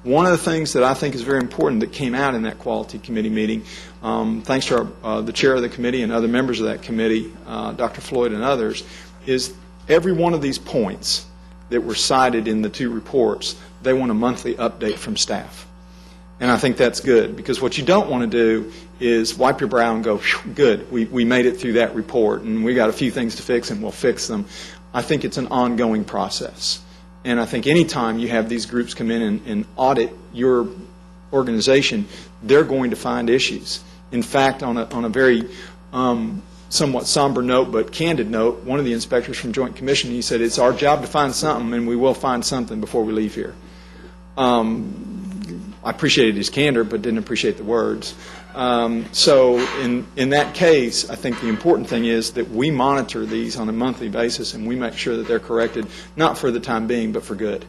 One of the things that I think is very important that came out in that Quality Committee meeting, thanks to the chair of the committee and other members of that committee, Dr. Floyd and others, is every one of these points that were cited in the two reports, they want a monthly update from staff. And I think that's good, because what you don't want to do is wipe your brow and go, good, we made it through that report, and we got a few things to fix, and we'll fix them. I think it's an ongoing process. And I think any time you have these groups come in and audit your organization, they're going to find issues. In fact, on a very somewhat somber note but candid note, one of the inspectors from Joint Commission, he said, it's our job to find something, and we will find something before we leave here. I appreciated his candor, but didn't appreciate the words. So in that case, I think the important thing is that we monitor these on a monthly basis, and we make sure that they're corrected, not for the time being, but for good,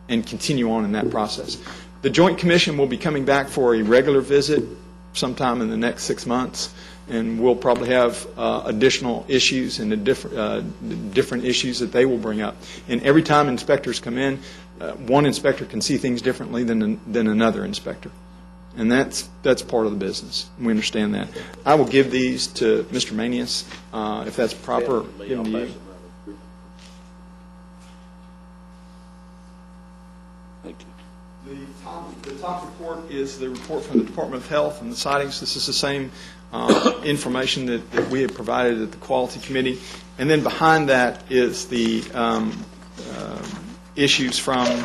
and continue on in that process. The Joint Commission will be coming back for a regular visit sometime in the next 6 months, and we'll probably have additional issues and different issues that they will bring up. And every time inspectors come in, one inspector can see things differently than another inspector. And that's part of the business. We understand that. I will give these to Mr. Manius, if that's proper. Give them to you.
Thank you.
The top report is the report from the Department of Health and the sightings. This is the same information that we had provided at the Quality Committee. And then behind that is the issues from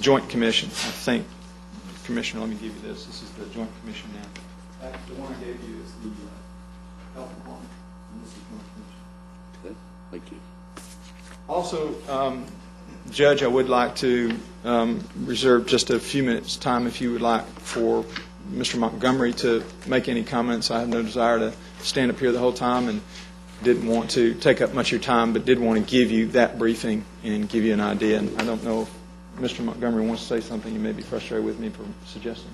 Joint Commission. I think, Commissioner, let me give you this. This is the Joint Commission now. The one I gave you is the Health Department, and this is Joint Commission.
Thank you.
Also, Judge, I would like to reserve just a few minutes' time, if you would like, for Mr. Montgomery to make any comments. I have no desire to stand up here the whole time and didn't want to take up much of your time, but did want to give you that briefing and give you an idea. And I don't know if Mr. Montgomery wants to say something. You may be frustrated with me for suggesting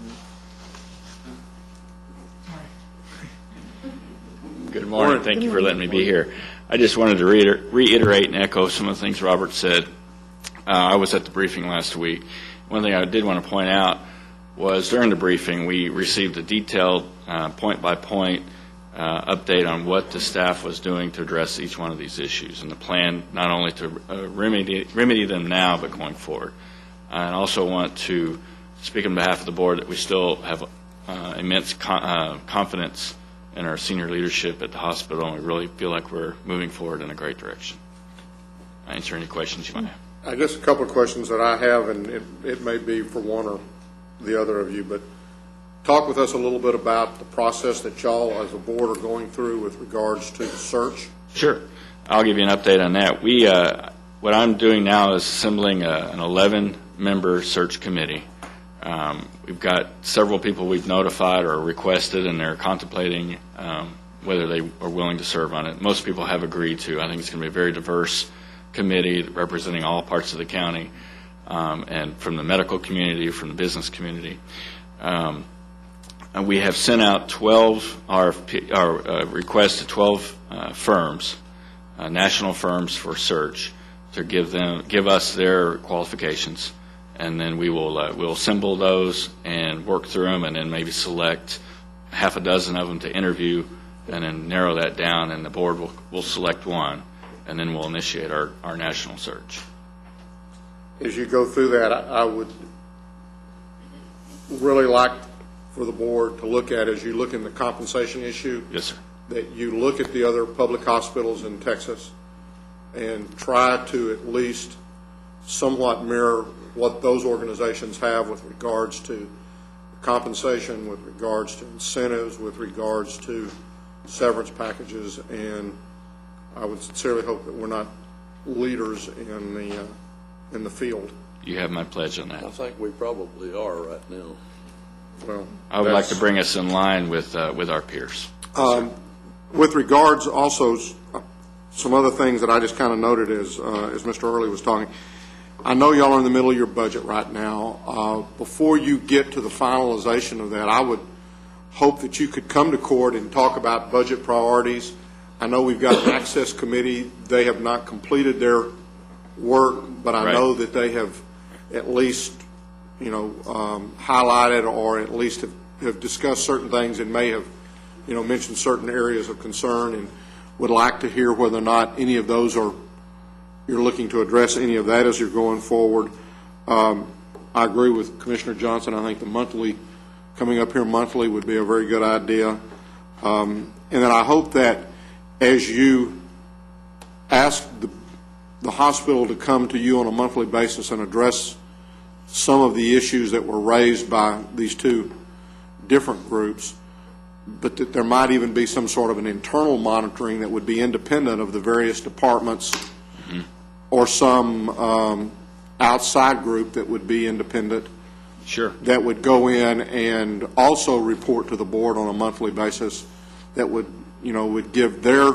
that.
Good morning. Thank you for letting me be here. I just wanted to reiterate and echo some of the things Robert said. I was at the briefing last week. One thing I did want to point out was during the briefing we received a detailed point-by-point update on what the staff was doing to address each one of these issues, and the plan not only to remedy them now but going forward. I also want to speak on behalf of the board that we still have immense confidence in our senior leadership at the hospital, and we really feel like we're moving forward in a great direction. I answer any questions you might have.
I guess a couple of questions that I have, and it may be for one or the other of you, but talk with us a little bit about the process that y'all as a board are going through with regards to the search.
Sure. I'll give you an update on that. What I'm doing now is assembling an 11-member search committee. We've got several people we've notified or requested, and they're contemplating whether they are willing to serve on it. Most people have agreed to. I think it's going to be a very diverse committee representing all parts of the county, and from the medical community, from the business community. we have sent out 12 requests to 12 firms, national firms for search, to give us their qualifications, and then we'll assemble those and work through them, and then maybe select half a dozen of them to interview, and then narrow that down, and the board will select one, and then we'll initiate our national search.
As you go through that, I would really like for the board to look at, as you look in the compensation issue.
Yes, sir.
That you look at the other public hospitals in Texas and try to at least somewhat mirror what those organizations have with regards to compensation, with regards to incentives, with regards to severance packages, and I would sincerely hope that we're not leaders in the field.
You have my pledge on that.
I think we probably are right now.
Well,
I would like to bring us in line with our peers.
With regards also, some other things that I just kind of noted as Mr. Early was talking. I know y'all are in the middle of your budget right now. Before you get to the finalization of that, I would hope that you could come to court and talk about budget priorities. I know we've got an access committee. They have not completed their work, but I know that they have at least, highlighted or at least have discussed certain things and may have, mentioned certain areas of concern, and would like to hear whether or not any of those you're looking to address any of that as you're going forward. I agree with Commissioner Johnson. I think coming up here monthly would be a very good idea. And then I hope that as you ask the hospital to come to you on a monthly basis and address some of the issues that were raised by these two different groups, but that there might even be some sort of an internal monitoring that would be independent of the various departments, or some outside group that would be independent.
Sure.
That would go in and also report to the board on a monthly basis, that would give their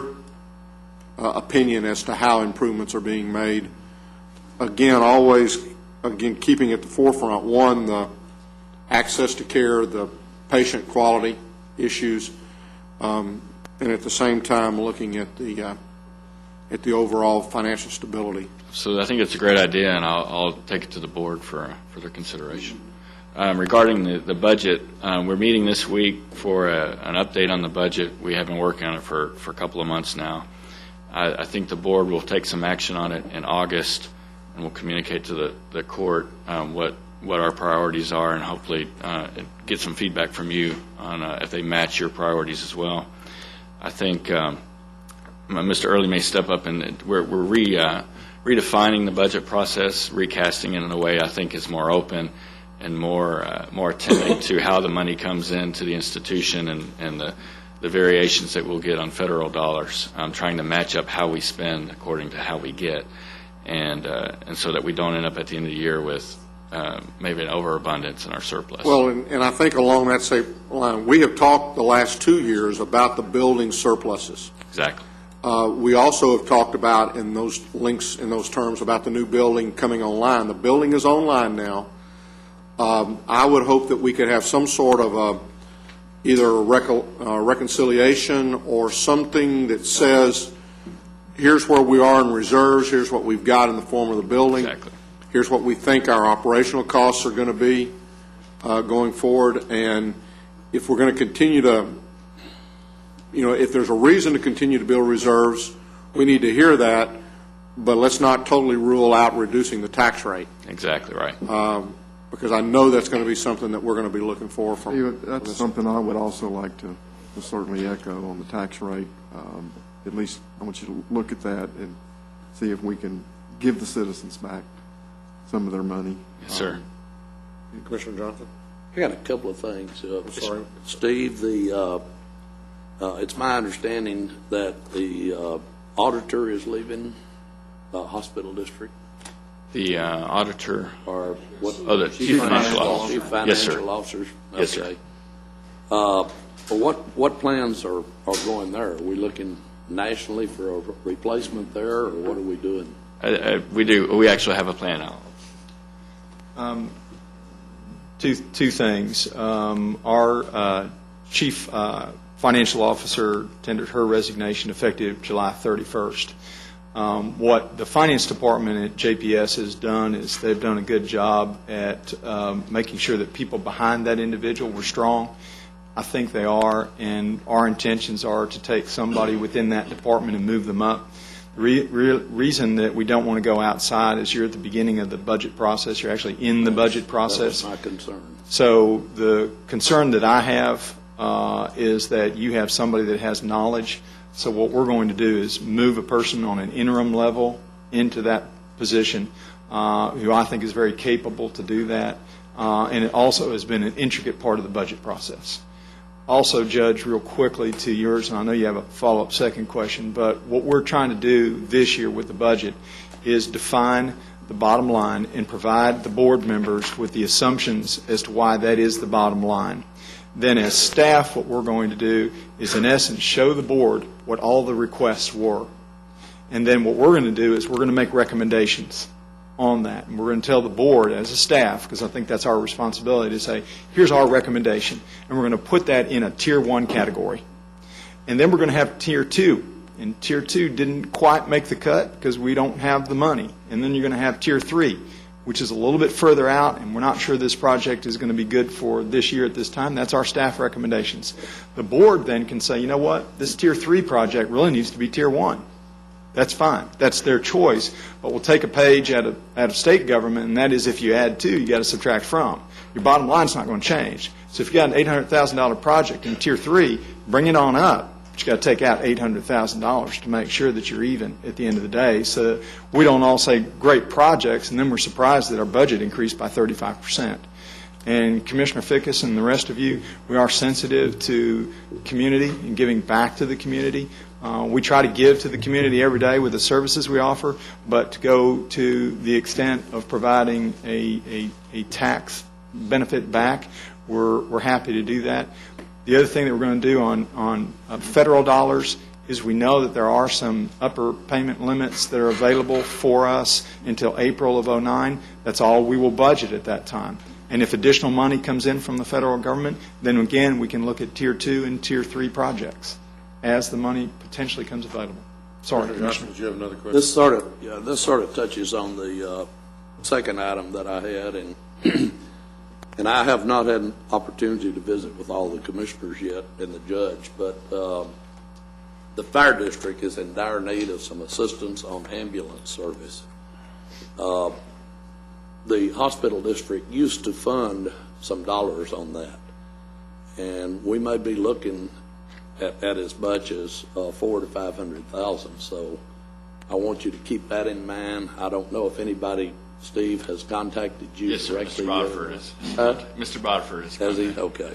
opinion as to how improvements are being made. Again, keeping at the forefront, one, the access to care, the patient quality issues, and at the same time looking at the overall financial stability.
So I think it's a great idea, and I'll take it to the board for their consideration. Regarding the budget, we're meeting this week for an update on the budget. We have been working on it for a couple of months now. I think the board will take some action on it in August, and we'll communicate to the court what our priorities are, and hopefully get some feedback from you on if they match your priorities as well. I think Mr. Early may step up, and we're redefining the budget process, recasting it in a way I think is more open and more attentive to how the money comes into the institution and the variations that we'll get on federal dollars. Trying to match up how we spend according to how we get, and so that we don't end up at the end of the year with maybe an overabundance in our surplus.
Well, and I think along that same line, we have talked the last 2 years about the building surpluses.
Exactly.
We also have talked about in those links, in those terms, about the new building coming online. The building is online now. I would hope that we could have some sort of either a reconciliation or something that says, here's where we are in reserves, here's what we've got in the form of the building.
Exactly.
Here's what we think our operational costs are going to be going forward. And if we're going to continue to, if there's a reason to continue to build reserves, we need to hear that, but let's not totally rule out reducing the tax rate.
Exactly right.
Because I know that's going to be something that we're going to be looking for.
That's something I would also like to certainly echo on the tax rate. At least I want you to look at that and see if we can give the citizens back some of their money.
Yes, sir.
Commissioner Johnson?
I got a couple of things.
Sorry.
Steve, it's my understanding that the auditor is leaving hospital district.
The auditor,
or what?
Oh, the chief financial officer.
Chief financial
Yes, sir.
officers.
Yes, sir.
Okay. What plans are going there? Are we looking nationally for a replacement there, or what are we doing?
We do. We actually have a plan out.
Two things. Our chief financial officer tendered her resignation effective July 31st. What the finance department at JPS has done is they've done a good job at making sure that people behind that individual were strong. I think they are, and our intentions are to take somebody within that department and move them up. The reason that we don't want to go outside is you're at the beginning of the budget process. You're actually in the budget process.
That's my concern.
So the concern that I have is that you have somebody that has knowledge. So what we're going to do is move a person on an interim level into that position who I think is very capable to do that. And it also has been an intricate part of the budget process. Also, Judge, real quickly to yours, and I know you have a follow-up second question, but what we're trying to do this year with the budget is define the bottom line and provide the board members with the assumptions as to why that is the bottom line. Then as staff, what we're going to do is, in essence, show the board what all the requests were. And then what we're going to do is we're going to make recommendations on that. And we're going to tell the board as a staff, because I think that's our responsibility, to say, here's our recommendation. And we're going to put that in a Tier 1 category. And then we're going to have Tier 2. And Tier 2 didn't quite make the cut because we don't have the money. And then you're going to have Tier 3, which is a little bit further out, and we're not sure this project is going to be good for this year at this time. That's our staff recommendations. The board then can say, you know what, this Tier 3 project really needs to be Tier 1. That's fine. That's their choice. But we'll take a page out of state government, and that is if you add to, you got to subtract from. Your bottom line's not going to change. So if you got an $800,000 project in Tier 3, bring it on up. But you got to take out $800,000 to make sure that you're even at the end of the day. So we don't all say great projects, and then we're surprised that our budget increased by 35%. And Commissioner Fickus and the rest of you, we are sensitive to community and giving back to the community. We try to give to the community every day with the services we offer, but to go to the extent of providing a tax benefit back, we're happy to do that. The other thing that we're going to do on federal dollars is we know that there are some upper payment limits that are available for us until April of 2009. That's all we will budget at that time. And if additional money comes in from the federal government, then again, we can look at Tier 2 and Tier 3 projects as the money potentially comes available. Sorry, Commissioner.
Did you have another question?
This sort of touches on the second item that I had, and and I have not had an opportunity to visit with all the commissioners yet and the judge, but the fire district is in dire need of some assistance on ambulance service. The hospital district used to fund some dollars on that, and we may be looking at as much as $400,000 to $500,000. So I want you to keep that in mind. I don't know if anybody, Steve, has contacted you
Yes, sir.
directly.
Mr. Bodford is. Mr. Bodford is.
Has he? Okay.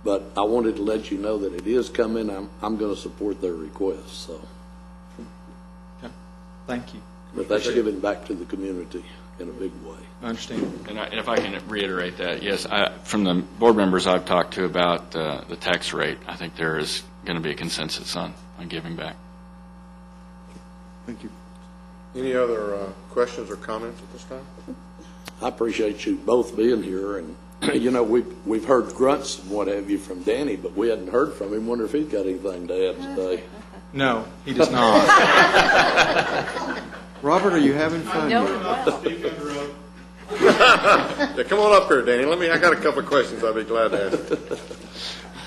But I wanted to let you know that it is coming. I'm going to support their request. So.
Okay. Thank you.
But that's giving back to the community in a big way.
I understand.
And if I can reiterate that, yes, from the board members I've talked to about the tax rate, I think there is going to be a consensus on giving back.
Thank you.
Any other questions or comments at this time?
I appreciate you both being here, and you know we've heard grunts and what have you from Danny, but we hadn't heard from him. Wonder if he's got anything to add today.
No, he does not.
Robert, are you having fun?
Yeah, come on up here, Danny. I got a couple of questions I'd be glad to ask.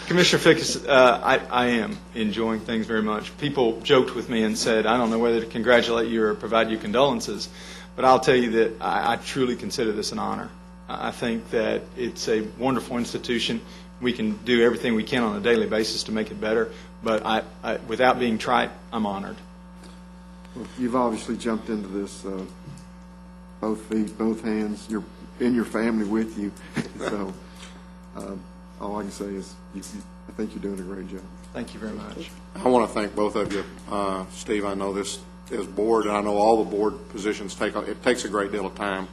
Commissioner Fickus, I am enjoying things very much. People joked with me and said, I don't know whether to congratulate you or provide you condolences, but I'll tell you that I truly consider this an honor. I think that it's a wonderful institution. We can do everything we can on a daily basis to make it better, but I without being trite, I'm honored.
Well, you've obviously jumped into this both feet, both hands. You're in your family with you. So all I can say is I think you're doing a great job.
Thank you very much.
I want to thank both of you. Steve, I know this is board, and I know all the board positions it takes a great deal of time,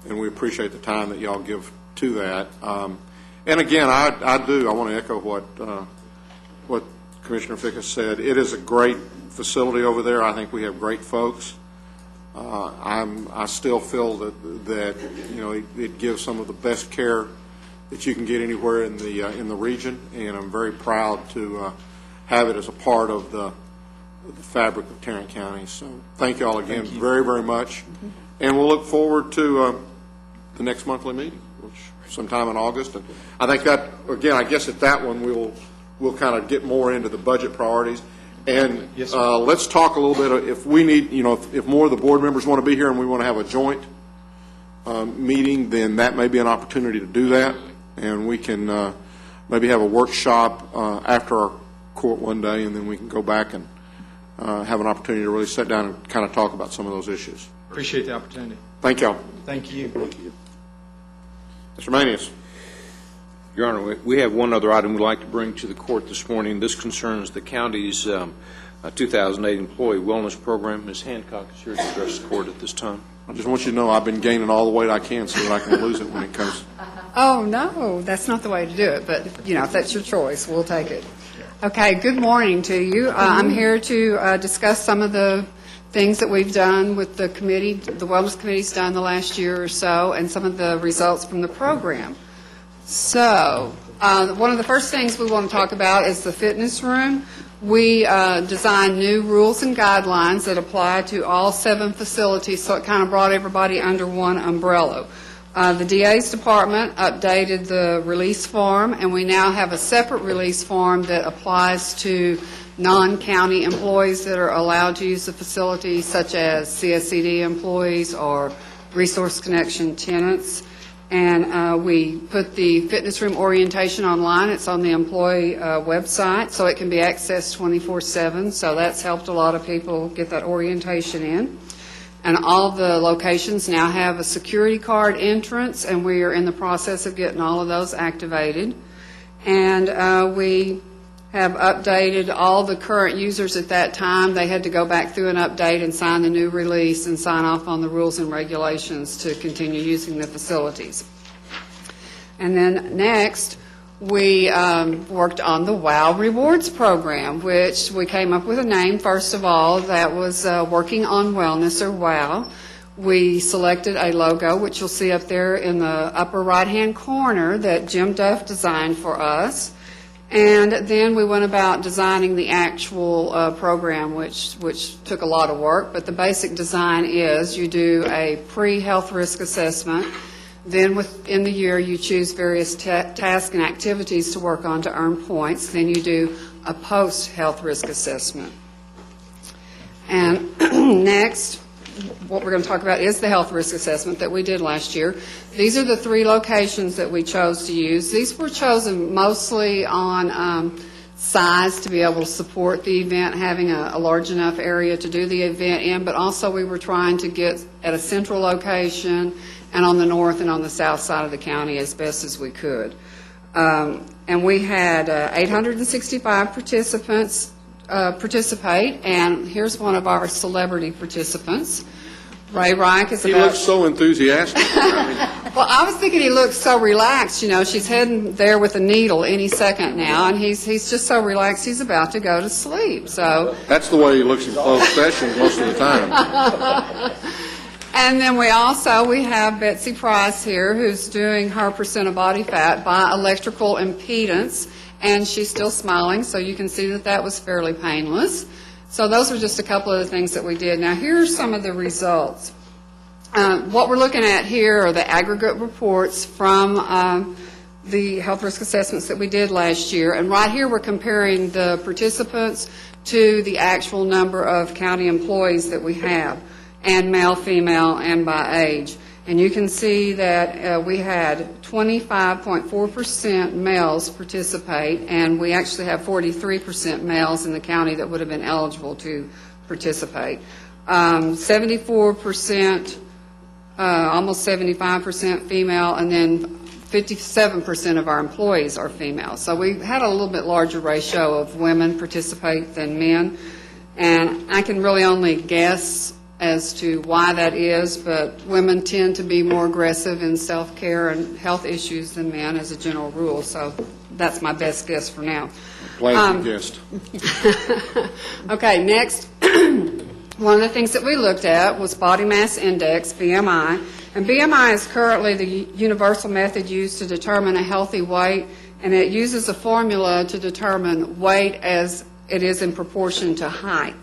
and we appreciate the time that y'all give to that. And again, I want to echo what Commissioner Fickus said. It is a great facility over there. I think we have great folks. I still feel that it gives some of the best care that you can get anywhere in the region, and I'm very proud to have it as a part of the fabric of Tarrant County. So thank you all again very, very much. And we'll look forward to the next monthly meeting, which sometime in August. And I think that, again, I guess at that one we'll kind of get more into the budget priorities. And let's talk a little bit, if we need, if more of the board members want to be here and we want to have a joint meeting, then that may be an opportunity to do that. And we can maybe have a workshop after our court one day, and then we can go back and have an opportunity to really sit down and kind of talk about some of those issues.
Appreciate the opportunity.
Thank y'all.
Thank you.
Mr. Manius.
Your Honor, we have one other item we'd like to bring to the court this morning. This concerns the county's 2008 Employee Wellness Program. Ms. Hancock is here to address the court at this time.
I just want you to know I've been gaining all the weight I can so that I can lose it when it comes.
Oh, no, that's not the way to do it, but, if that's your choice, we'll take it. Okay, good morning to you. I'm here to discuss some of the things that we've done with the committee, the Wellness Committee's done the last year or so, and some of the results from the program. So, one of the first things we want to talk about is the fitness room. We designed new rules and guidelines that apply to all 7 facilities, so it kind of brought everybody under one umbrella. The DA's department updated the release form, and we now have a separate release form that applies to non-county employees that are allowed to use the facility, such as CSCD employees or Resource Connection tenants. And we put the fitness room orientation online. It's on the employee website, so it can be accessed 24/7. So that's helped a lot of people get that orientation in. And all the locations now have a security card entrance, and we are in the process of getting all of those activated. And we have updated all the current users at that time. They had to go back through an update and sign the new release and sign off on the rules and regulations to continue using the facilities. And then next, we worked on the WOW Rewards program, which we came up with a name, first of all, that was Working on Wellness, or WOW. We selected a logo, which you'll see up there in the upper right-hand corner, that Jim Duff designed for us. And then we went about designing the actual program, which took a lot of work. But the basic design is you do a pre-health risk assessment. Then within the year, you choose various tasks and activities to work on to earn points. Then you do a post-health risk assessment. And next, what we're going to talk about is the health risk assessment that we did last year. These are the 3 locations that we chose to use. These were chosen mostly on size to be able to support the event, having a large enough area to do the event in, but also we were trying to get at a central location and on the north and on the south side of the county as best as we could. And we had 865 participants participate, and here's one of our celebrity participants. Ray Reich is
He looks so enthusiastic.
Well, I was thinking he looks so relaxed. She's heading there with a needle any second now, and he's just so relaxed he's about to go to sleep. So
that's the way he looks in closed sessions most of the time.
And then we have Betsy Price here, who's doing her percent of body fat by electrical impedance, and she's still smiling, so you can see that was fairly painless. So those are just a couple of the things that we did. Now, here are some of the results. What we're looking at here are the aggregate reports from the health risk assessments that we did last year. And right here we're comparing the participants to the actual number of county employees that we have, and male, female, and by age. And you can see that we had 25.4% males participate, and we actually have 43% males in the county that would have been eligible to participate. 74%, almost 75% female, and then 57% of our employees are female. So we had a little bit larger ratio of women participate than men, and I can really only guess as to why that is, but women tend to be more aggressive in self-care and health issues than men as a general rule, so that's my best guess for now.
Glad you guessed.
Okay, next, one of the things that we looked at was body mass index, BMI, And BMI is currently the universal method used to determine a healthy weight, and it uses a formula to determine weight as it is in proportion to height.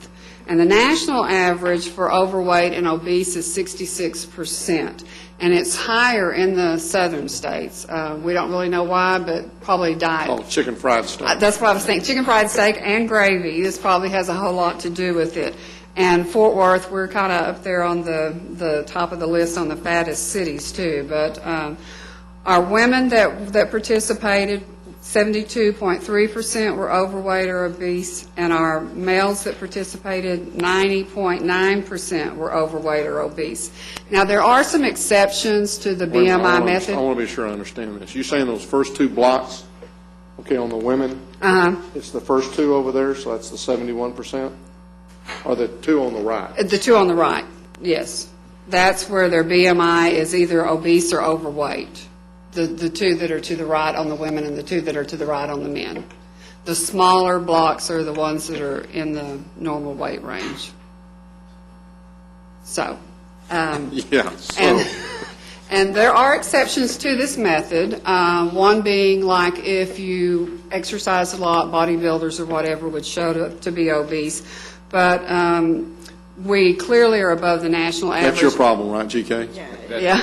And the national average for overweight and obese is 66%, and it's higher in the southern states. We don't really know why, but probably diet.
Oh, chicken fried steak.
That's what I was thinking. Chicken fried steak and gravy. This probably has a whole lot to do with it. And Fort Worth, we're kind of up there on the top of the list on the fattest cities too. But our women that participated, 72.3% were overweight or obese, and our males that participated, 90.9% were overweight or obese. Now, there are some exceptions to the BMI method.
I want to be sure I understand this. You're saying those first two blocks, okay, on the women, it's the first two over there, so that's the 71%? Or the two on the right?
The two on the right, yes. That's where their BMI is either obese or overweight. The two that are to the right on the women and the two that are to the right on the men. The smaller blocks are the ones that are in the normal weight range. So.
Yeah. So.
And there are exceptions to this method, one being like if you exercise a lot, bodybuilders or whatever would show to be obese. But we clearly are above the national average.
That's your problem, right, GK?
Yeah.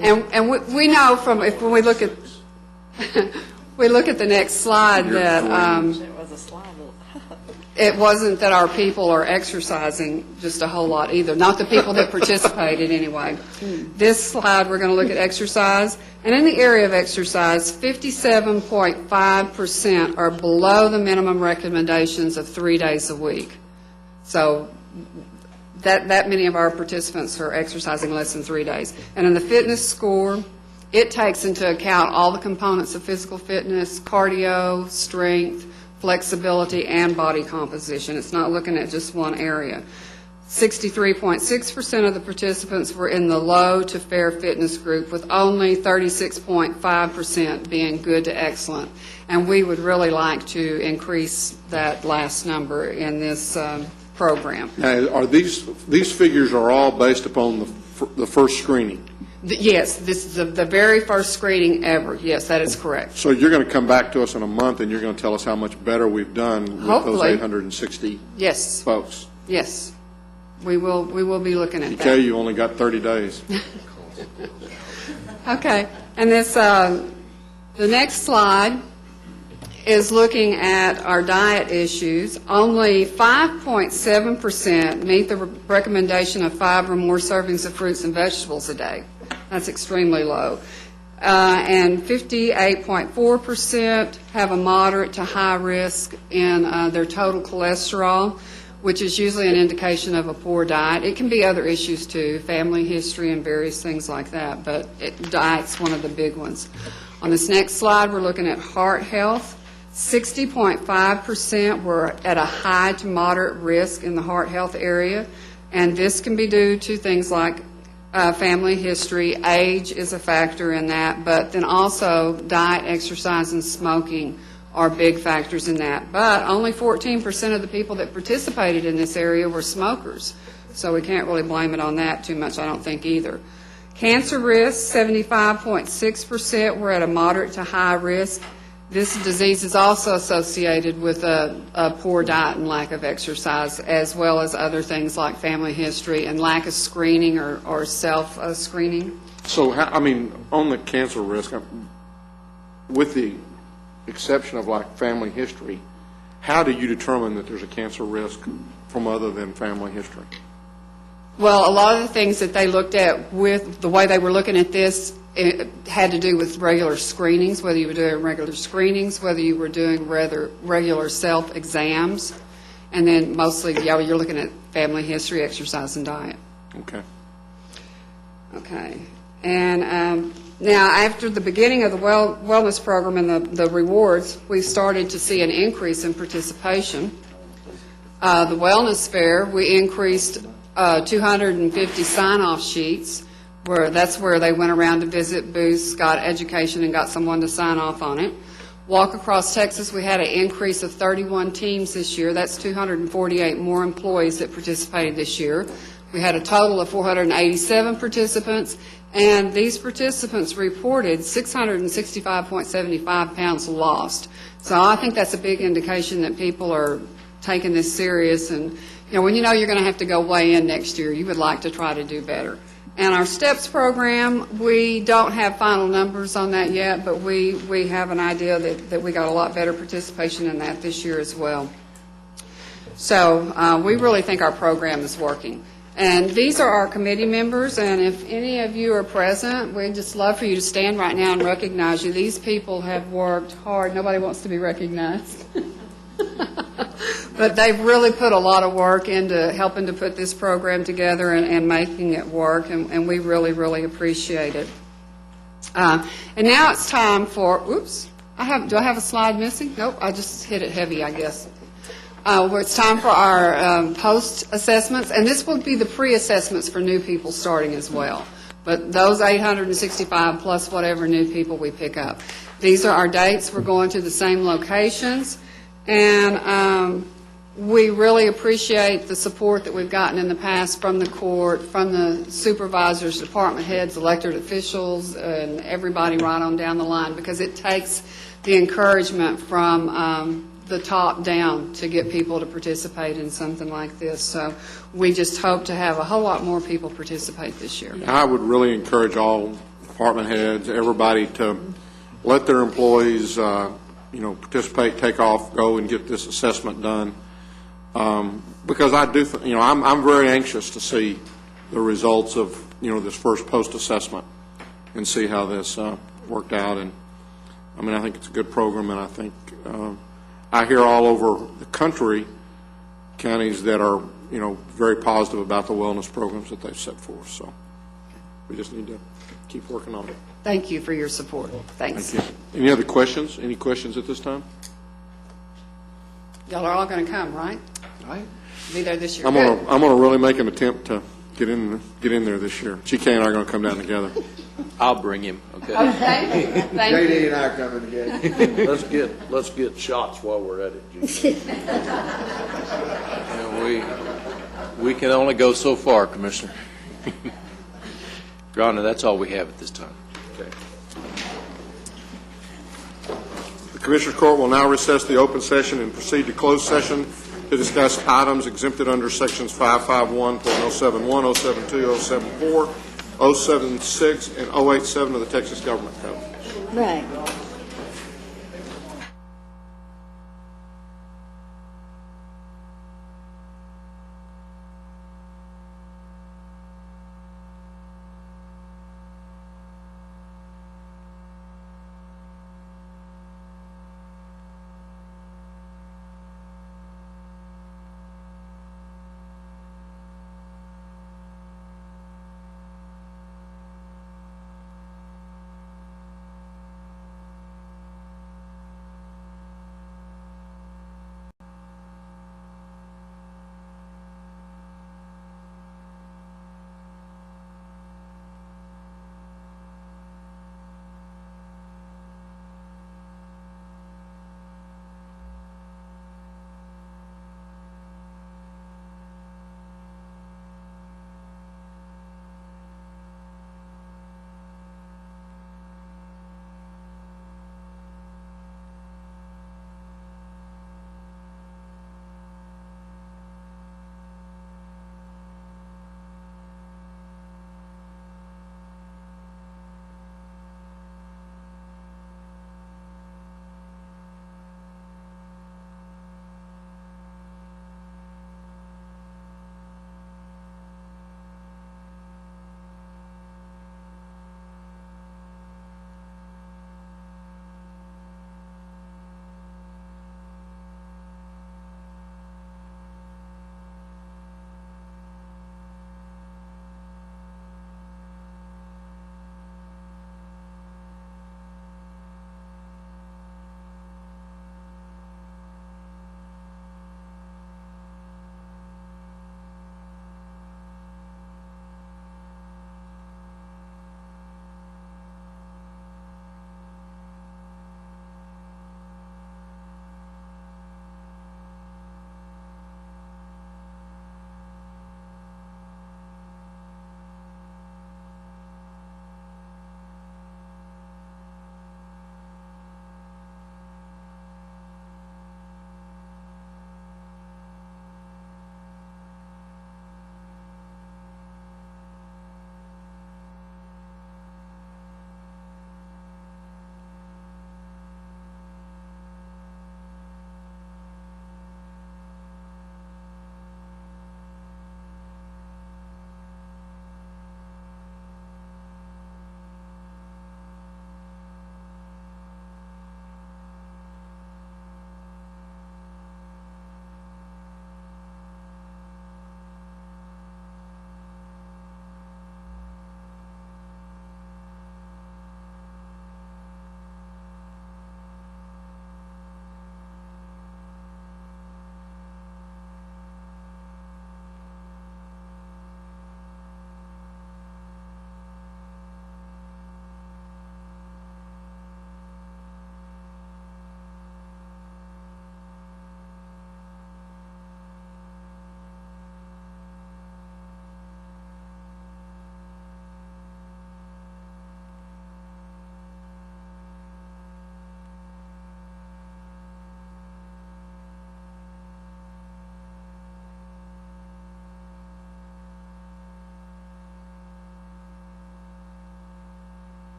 And we know from, when we look at, we look at the next slide that it wasn't that our people are exercising just a whole lot either, not the people that participated anyway. This slide, we're going to look at exercise. And in the area of exercise, 57.5% are below the minimum recommendations of 3 days a week. So that many of our participants are exercising less than 3 days. And in the fitness score, it takes into account all the components of physical fitness, cardio, strength, flexibility, and body composition. It's not looking at just one area. 63.6% of the participants were in the low to fair fitness group, with only 36.5% being good to excellent. And we would really like to increase that last number in this program.
Now, are these figures are all based upon the first screening?
Yes, this is the very first screening ever. Yes, that is correct.
So you're going to come back to us in a month and you're going to tell us how much better we've done with
Hopefully.
those 860
Yes.
folks?
Yes. We will be looking at that.
Okay, you only got 30 days.
Okay. And this the next slide is looking at our diet issues. Only 5.7% meet the recommendation of 5 or more servings of fruits and vegetables a day. That's extremely low. And 58.4% have a moderate to high risk in their total cholesterol, which is usually an indication of a poor diet. It can be other issues too, family history and various things like that, but diet's one of the big ones. On this next slide, we're looking at heart health. 60.5% were at a high to moderate risk in the heart health area, and this can be due to things like family history. Age is a factor in that, but then also diet, exercise, and smoking are big factors in that. But only 14% of the people that participated in this area were smokers, so we can't really blame it on that too much, I don't think, either. Cancer risk, 75.6% were at a moderate to high risk. This disease is also associated with a poor diet and lack of exercise, as well as other things like family history and lack of screening or self-screening.
So, on the cancer risk, with the exception of like family history, how do you determine that there's a cancer risk from other than family history?
Well, a lot of the things that they looked at with the way they were looking at this, it had to do with regular screenings, whether you were doing regular screenings, whether you were doing regular self-exams, and then mostly, you're looking at family history, exercise, and diet.
Okay.
Okay. And now, after the beginning of the wellness program and the rewards, we started to see an increase in participation. The wellness fair, we increased 250 sign-off sheets. That's where they went around to visit booths, got education, and got someone to sign off on it. Walk Across Texas, we had an increase of 31 teams this year. That's 248 more employees that participated this year. We had a total of 487 participants, and these participants reported 665.75 pounds lost. So I think that's a big indication that people are taking this serious, and when you know you're going to have to go weigh in next year, you would like to try to do better. And our STEPS program, we don't have final numbers on that yet, but we have an idea that we got a lot better participation in that this year as well. So we really think our program is working. And these are our committee members, and if any of you are present, we'd just love for you to stand right now and recognize you. These people have worked hard. Nobody wants to be recognized. But they've really put a lot of work into helping to put this program together and making it work, and we really, really appreciate it. And now it's time for, do I have a slide missing? Nope, I just hit it heavy, I guess. Where it's time for our post-assessments, and this will be the pre-assessments for new people starting as well. But those 865 plus whatever new people we pick up. These are our dates. We're going to the same locations. And we really appreciate the support that we've gotten in the past from the court, from the supervisors, department heads, elected officials, and everybody right on down the line, because it takes the encouragement from the top down to get people to participate in something like this. So we just hope to have a whole lot more people participate this year.
I would really encourage all department heads, everybody, to let their employees participate, take off, go and get this assessment done. Because I do, I'm very anxious to see the results of, this first post-assessment and see how this worked out. And I think it's a good program, and I think I hear all over the country counties that are, very positive about the wellness programs that they've set forth. So we just need to keep working on it.
Thank you for your support. Thanks.
Thank you. Any other questions? Any questions at this time?
Y'all are all going to come, right?
Right.
Be there this year.
I'm gonna really make an attempt to get in there this year. GK and I are going to come down together.
I'll bring him, okay?
Okay. Thank you.
JD and I are coming together.
Let's get shots while we're at it.
We can only go so far, Commissioner. Your Honor, that's all we have at this time.
Okay. The Commissioners Court will now recess the open session and proceed to closed session to discuss items exempted under sections 551.071, 072, 074, 076, and 087 of the Texas Government Code.
Right.